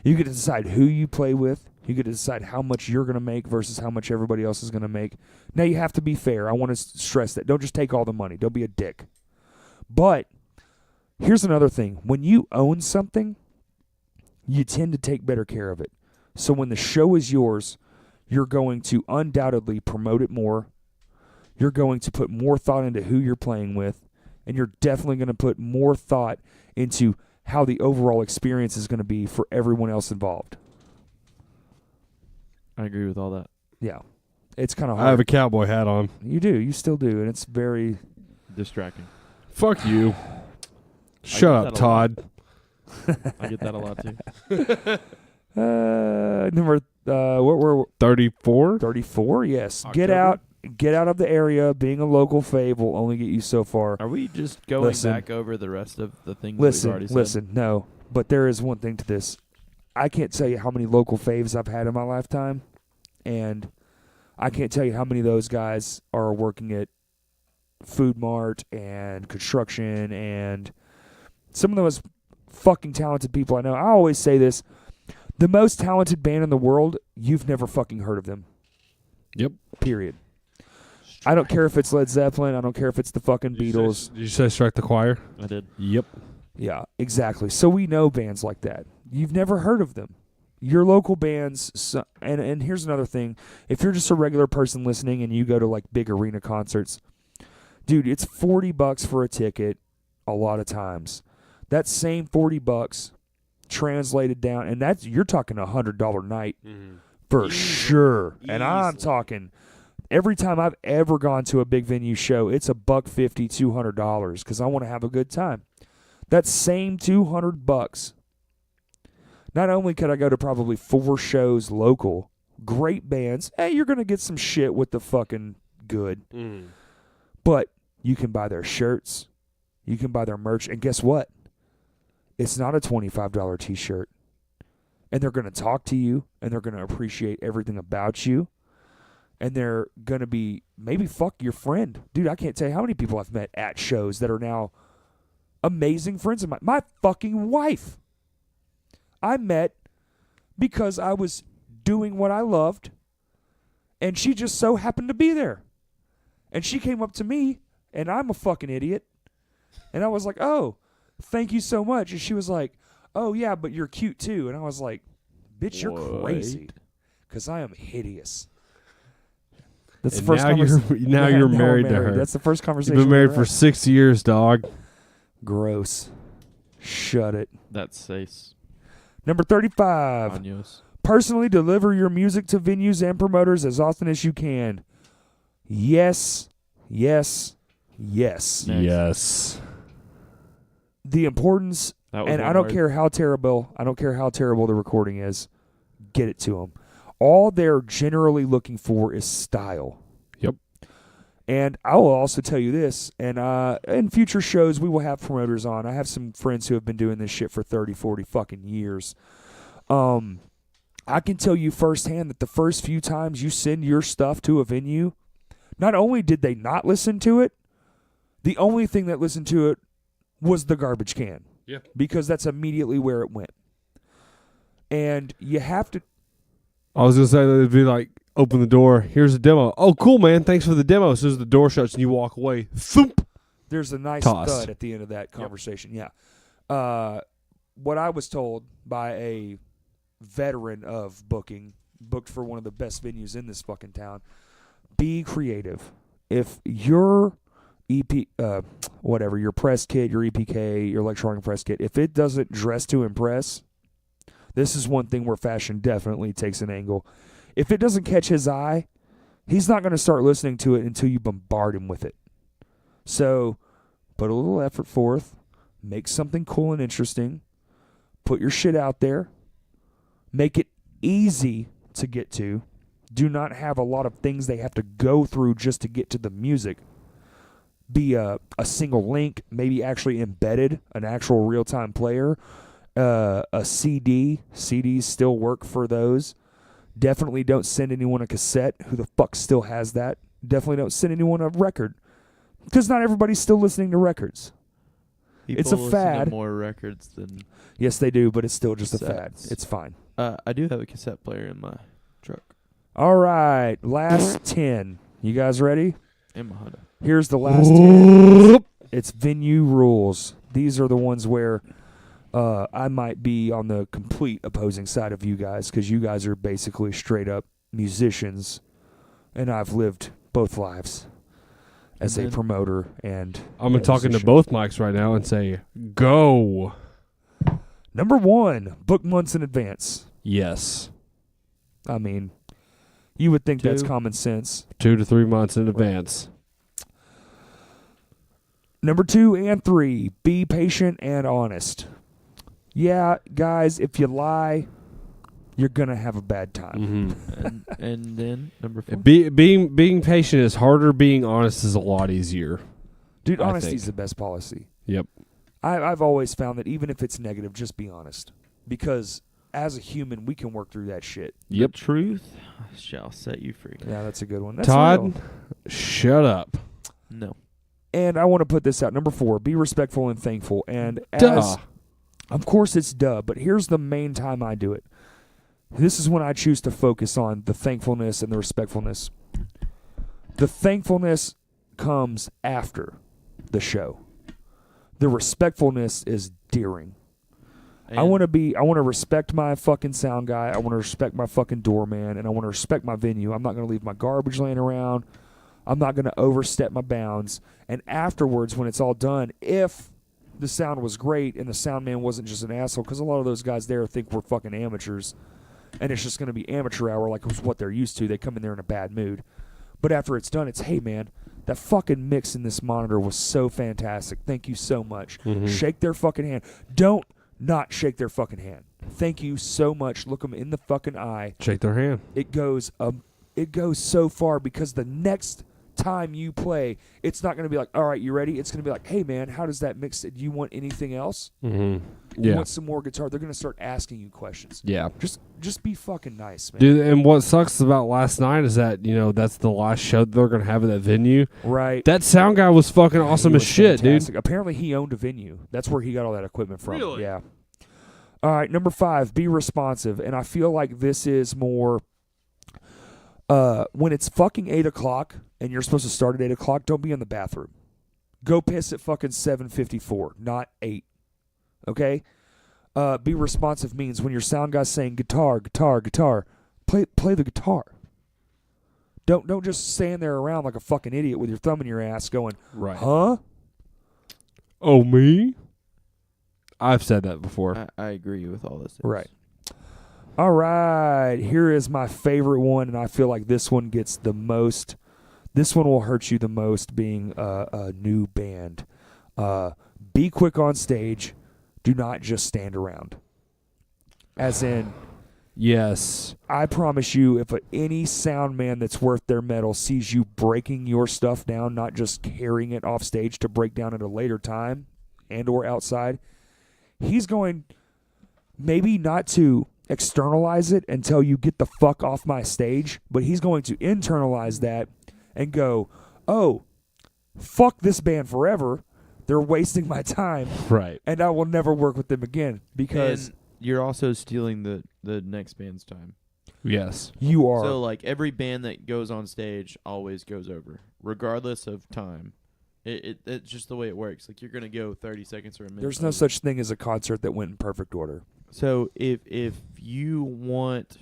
You get to decide who you play with. You get to decide how much you're going to make versus how much everybody else is going to make. Now, you have to be fair. I want to stress that. Don't just take all the money. Don't be a dick. But here's another thing. When you own something, you tend to take better care of it. So when the show is yours, you're going to undoubtedly promote it more. You're going to put more thought into who you're playing with. And you're definitely going to put more thought into how the overall experience is going to be for everyone else involved. I agree with all that. Yeah. It's kind of hard. I have a cowboy hat on. You do. You still do. And it's very... Distracting. Fuck you. Shut up, Todd. I get that a lot too. Number... what were... 34? 34? Yes. October? Get out of the area. Being a local fave will only get you so far. Are we just going back over the rest of the things we've already said? Listen, no. But there is one thing to this. I can't tell you how many local faves I've had in my lifetime, and I can't tell you how many of those guys are working at Food Mart and construction and some of the most fucking talented people I know. I always say this. The most talented band in the world, you've never fucking heard of them. Yep. Period. I don't care if it's Led Zeppelin. I don't care if it's the fucking Beatles. Did you say Strike the Choir? I did. Yep. Yeah, exactly. So we know bands like that. You've never heard of them. Your local bands, and here's another thing. If you're just a regular person listening and you go to like big arena concerts, dude, it's $40 for a ticket a lot of times. That same $40 translated down, and that's you're talking $100 night for sure. And I'm talking every time I've ever gone to a big venue show, it's $150, $200 because I want to have a good time. That same $200. Not only could I go to probably 4 shows local, great bands. Hey, you're gonna get some shit with the fucking good, but you can buy their shirts, you can buy their merch, and guess what? It's not a $25 T-shirt, and they're gonna talk to you, and they're gonna appreciate everything about you, and they're gonna be maybe fuck your friend, dude. I can't tell you how many people I've met at shows that are now amazing friends of mine. My fucking wife, I met because I was doing what I loved, and she just so happened to be there. And she came up to me, and I'm a fucking idiot. And I was like, oh, thank you so much. And she was like, oh, yeah, but you're cute too. And I was like, bitch, you're crazy. Because I am hideous. That's the And first conversation. now you're married to her. That's the first conversation. You've been married we for had. 6 years, dog. Gross. Shut it. That's safe. Number 35. Años. Personally deliver your music to venues and promoters as often as you can. Yes, yes, yes. Nice. Yes. The importance, That was and one I don't word. care how terrible the recording is, get it to them. All they're generally looking for is style. Yep. And I will also tell you this, and in future shows we will have promoters on. I have some friends who have been doing this shit for 30, 40 fucking years. I can tell you firsthand that the first few times you send your stuff to a venue, not only did they not listen to it, the only thing that listened to it was the garbage can. Yeah. Because that's immediately where it went. And you have to... I was going to say that it'd be like, open the door, here's a demo. Oh, cool, man. Thanks for the demo. As soon as the door shuts and you walk away, thump. There's a nice Toss. thud at the end of that conversation. Yep. Yeah. What I was told by a veteran of booking, booked for one of the best venues in this fucking town, be creative. If your EP, whatever, your press kit, your EPK, your electronic press kit, if it doesn't dress to impress, this is one thing where fashion definitely takes an angle. If it doesn't catch his eye, he's not going to start listening to it until you bombard him with it. So put a little effort forth, make something cool and interesting, put your shit out there, make it easy to get to. Do not have a lot of things they have to go through just to get to the music. Be a single link, maybe actually embedded, an actual real-time player, a CD. CDs still work for those. Definitely don't send anyone a cassette. Who the fuck still has that? Definitely don't send anyone a record. Because not everybody's still listening to records. People It's a listen fad. to more records than... Yes, they do, but it's still just a fad. Cassettes. It's fine. I do have a cassette player in my truck. All right, last 10. You guys ready? In my Honda. Here's the last 10. It's venue rules. These are the ones where I might be on the complete opposing side of you guys because you guys are basically straight up musicians, and I've lived both lives as a promoter and I'm a talking to musician. both mics right now and say, go. Number 1, book months in advance. Yes. I mean, you would think that's 2. common sense. 2 to 3 months in advance. Number 2 and 3, be patient and honest. Yeah, guys, if you lie, you're going to have a bad time. Mm-hmm. and then number 4. Being patient is harder. Being honest is a lot easier. Dude, I honesty think. is the best policy. Yep. I've always found that even if it's negative, just be honest. Because as a human, we can work through that shit. Yep. The truth shall set you free. Yeah, that's a good one. That's Todd, real. shut up. No. And I want to put this out. Number 4, be respectful and thankful. And Duh. of course it's duh, but here's the main time I do it. This is when I choose to focus on the thankfulness and the respectfulness. The thankfulness comes after the show. The respectfulness is during. I want to respect my fucking sound guy. I want to respect my fucking doorman, and I want to respect my venue. I'm not going to leave my garbage laying around. I'm not going to overstep my bounds. And afterwards, when it's all done, if the sound was great and the sound man wasn't just an asshole, because a lot of those guys there think we're fucking amateurs, and it's just going to be amateur hour like it's what they're used to. They come in there in a bad mood. But after it's done, it's, hey, man, that fucking mix in this monitor was so fantastic. Thank you so much. Mm-hmm. Shake their fucking hand. Don't not shake their fucking hand. Thank you so much. Look them in the fucking eye. Shake their hand. It goes so far, because the next time you play, it's not going to be like, all right, you ready? It's going to be like, hey, man, how does that mix? Do you want anything else? Mm-hmm. You Yeah. want some more guitar? They're going to start asking you questions. Yeah. Just be fucking nice, man. Dude, and what sucks about last night is that, that's the last show that they're going to have at that venue. Right. That sound guy was fucking awesome He as was shit, fantastic. dude. Apparently, he owned a venue. That's where he got all that equipment from. Really? Yeah. All right, number 5, be responsive. And I feel like this is more when it's fucking 8 o'clock and you're supposed to start at 8 o'clock, don't be in the bathroom. Go piss at fucking 7:54, not 8. Okay? Be responsive means when your sound guy's saying guitar, guitar, guitar, play the guitar. Don't just stand there around like a fucking idiot with your thumb in your ass going, Right. huh? Oh, me? I've said that before. I agree with all this. Right. All right. Here is my favorite one, and I feel like this one gets the most. This one will hurt you the most, being a new band. Be quick on stage. Do not just stand around. As in, Yes. I promise you, if any sound man that's worth their metal sees you breaking your stuff down, not just carrying it off stage to break down at a later time and or outside, he's going maybe not to externalize it until you get the fuck off my stage, but he's going to internalize that and go, oh, fuck this band forever. They're wasting my time, Right. and I will never work with them again, because And you're also stealing the next band's time. Yes. you are. So, like, every band that goes on stage always goes over, regardless of time. It's just the way it works. Like, you're going to go 30 seconds or a minute. There's no over. such thing as a concert that went in perfect order. So, if you want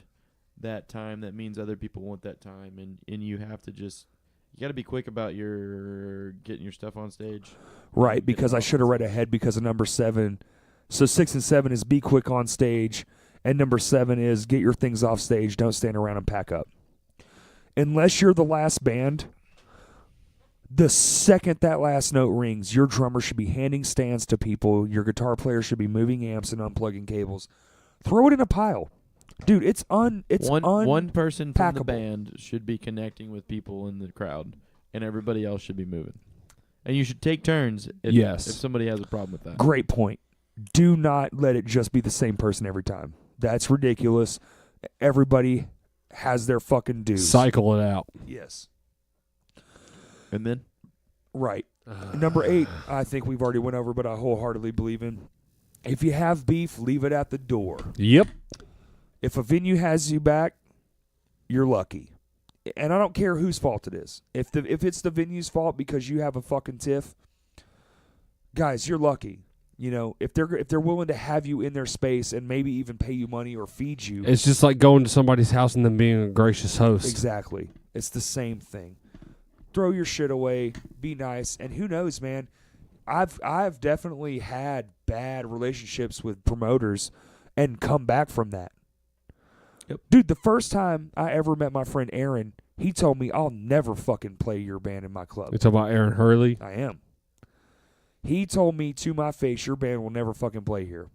that time, that means other people want that time, and you have to just... You got to be quick about your getting your stuff on stage. Right, because I should have read ahead because of number 7. So 6 and 7 is be quick on stage, and number 7 is get your things off stage. Don't stand around and pack up. Unless you're the last band, the second that last note rings, your drummer should be handing stands to people. Your guitar player should be moving amps and unplugging cables. Throw it in a pile. Dude, it's One person from the unpackable. band should be connecting with people in the crowd, and everybody else should be moving. And you should take turns if Yes. somebody has a problem with that. Great point. Do not let it just be the same person every time. That's ridiculous. Everybody has their fucking dues. Cycle it out. Yes. And then? Right. Number 8, I think we've already went over, but I wholeheartedly believe in. If you have beef, leave it at the door. Yep. If a venue has you back, you're lucky. And I don't care whose fault it is. If it's the venue's fault because you have a fucking tiff, guys, you're lucky. You know, if they're willing to have you in their space and maybe even pay you money or feed you. It's just like going to somebody's house and then being a gracious host. Exactly. It's the same thing. Throw your shit away, be nice, and who knows, man. I've definitely had bad relationships with promoters and come back from that. Yep. Dude, the first time I ever met my friend Aaron, he told me, I'll never fucking play your band in my club. You talking about Aaron Hurley? I am. He told me to my face, your band will never fucking play here.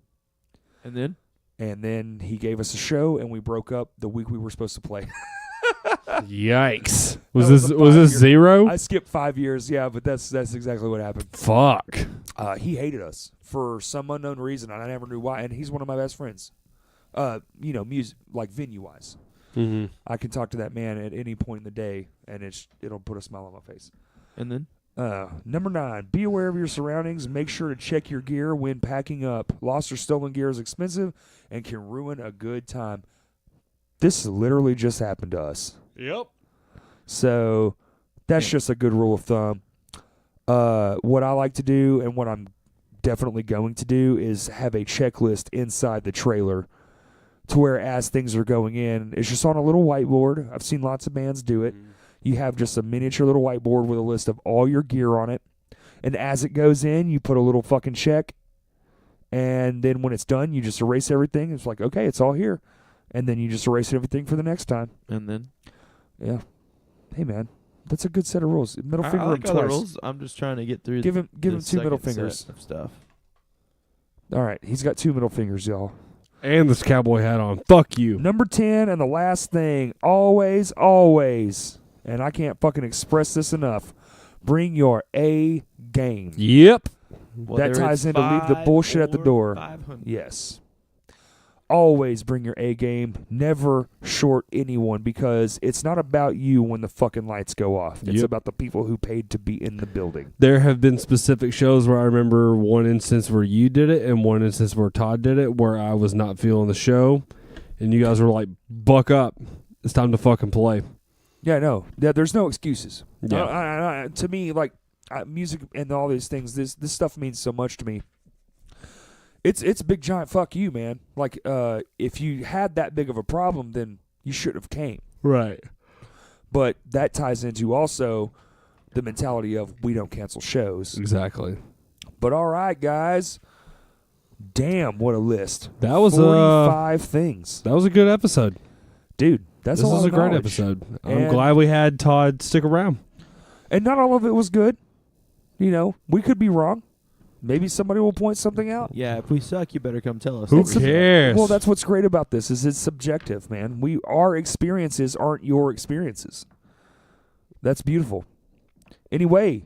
And then? And then he gave us a show, and we broke up the week we were supposed to play. Yikes. That Was was this a was this 5-year zero? I skipped 5 years, yeah, but that's exactly what happened. Fuck. He hated us for some unknown reason, and I never knew why. And he's one of my best friends. Music, like venue-wise. Mm-hmm. I can talk to that man at any point in the day, and it'll put a smile on my face. And then? Number 9, be aware of your surroundings. Make sure to check your gear when packing up. Lost or stolen gear is expensive and can ruin a good time. This literally just happened to us. Yep. So that's just a good rule of thumb. What I like to do and what I'm definitely going to do is have a checklist inside the trailer to where as things are going in, it's just on a little whiteboard. I've seen lots of bands do it. You have just a miniature little whiteboard with a list of all your gear on it. And as it goes in, you put a little fucking check. And then when it's done, you just erase everything. It's like, okay, it's all here. And then you just erase everything for the next time. And then? Yeah. Hey, man. That's a good set of rules. Middle finger I like him all the twice. rules. I'm just trying to get through Give him the 2 middle second fingers. set of stuff. All right. He's got 2 middle fingers, y'all. And this cowboy hat on. Fuck you. Number 10 and the last thing. Always, always. And I can't fucking express this enough. Bring your A game. Yep. That ties in to leave the bullshit at the door. 500. Yes. Always bring your A game. Never short anyone because it's not about you when the fucking lights go off. It's Yep. about the people who paid to be in the building. There have been specific shows where I remember one instance where you did it and one instance where Todd did it where I was not feeling the show and you guys were like, buck up. It's time to fucking play. Yeah, no. There's no excuses. Yeah. To me, like, music and all these things, this stuff means so much to me. It's a big giant fuck you, man. Like, if you had that big of a problem, then you should have came. Right. But that ties into also the mentality of we don't cancel shows. Exactly. But all right, guys. Damn, what a list. That was 45 things. That was a good episode. Dude, that's This a lot was a of great knowledge. episode. I'm And- glad we had Todd stick around. And not all of it was good. You know, we could be wrong. Maybe somebody will point something out. Yeah, if we suck, you better come tell us. Who It's cares? Well, that's what's great about this is it's subjective, man. Our experiences aren't your experiences. That's beautiful. Anyway,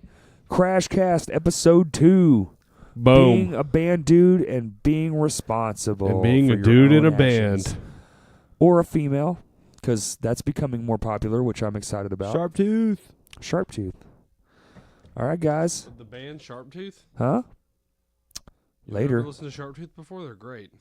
Crash Cast episode 2. Boom. Being a band dude and being responsible. And being for a your dude in own a actions. band. Or a female, because that's becoming more popular, which I'm excited about. Sharp tooth. Sharp Tooth. All right, guys. The band Sharptooth? Huh? Later. Listened to Sharptooth before? They're great.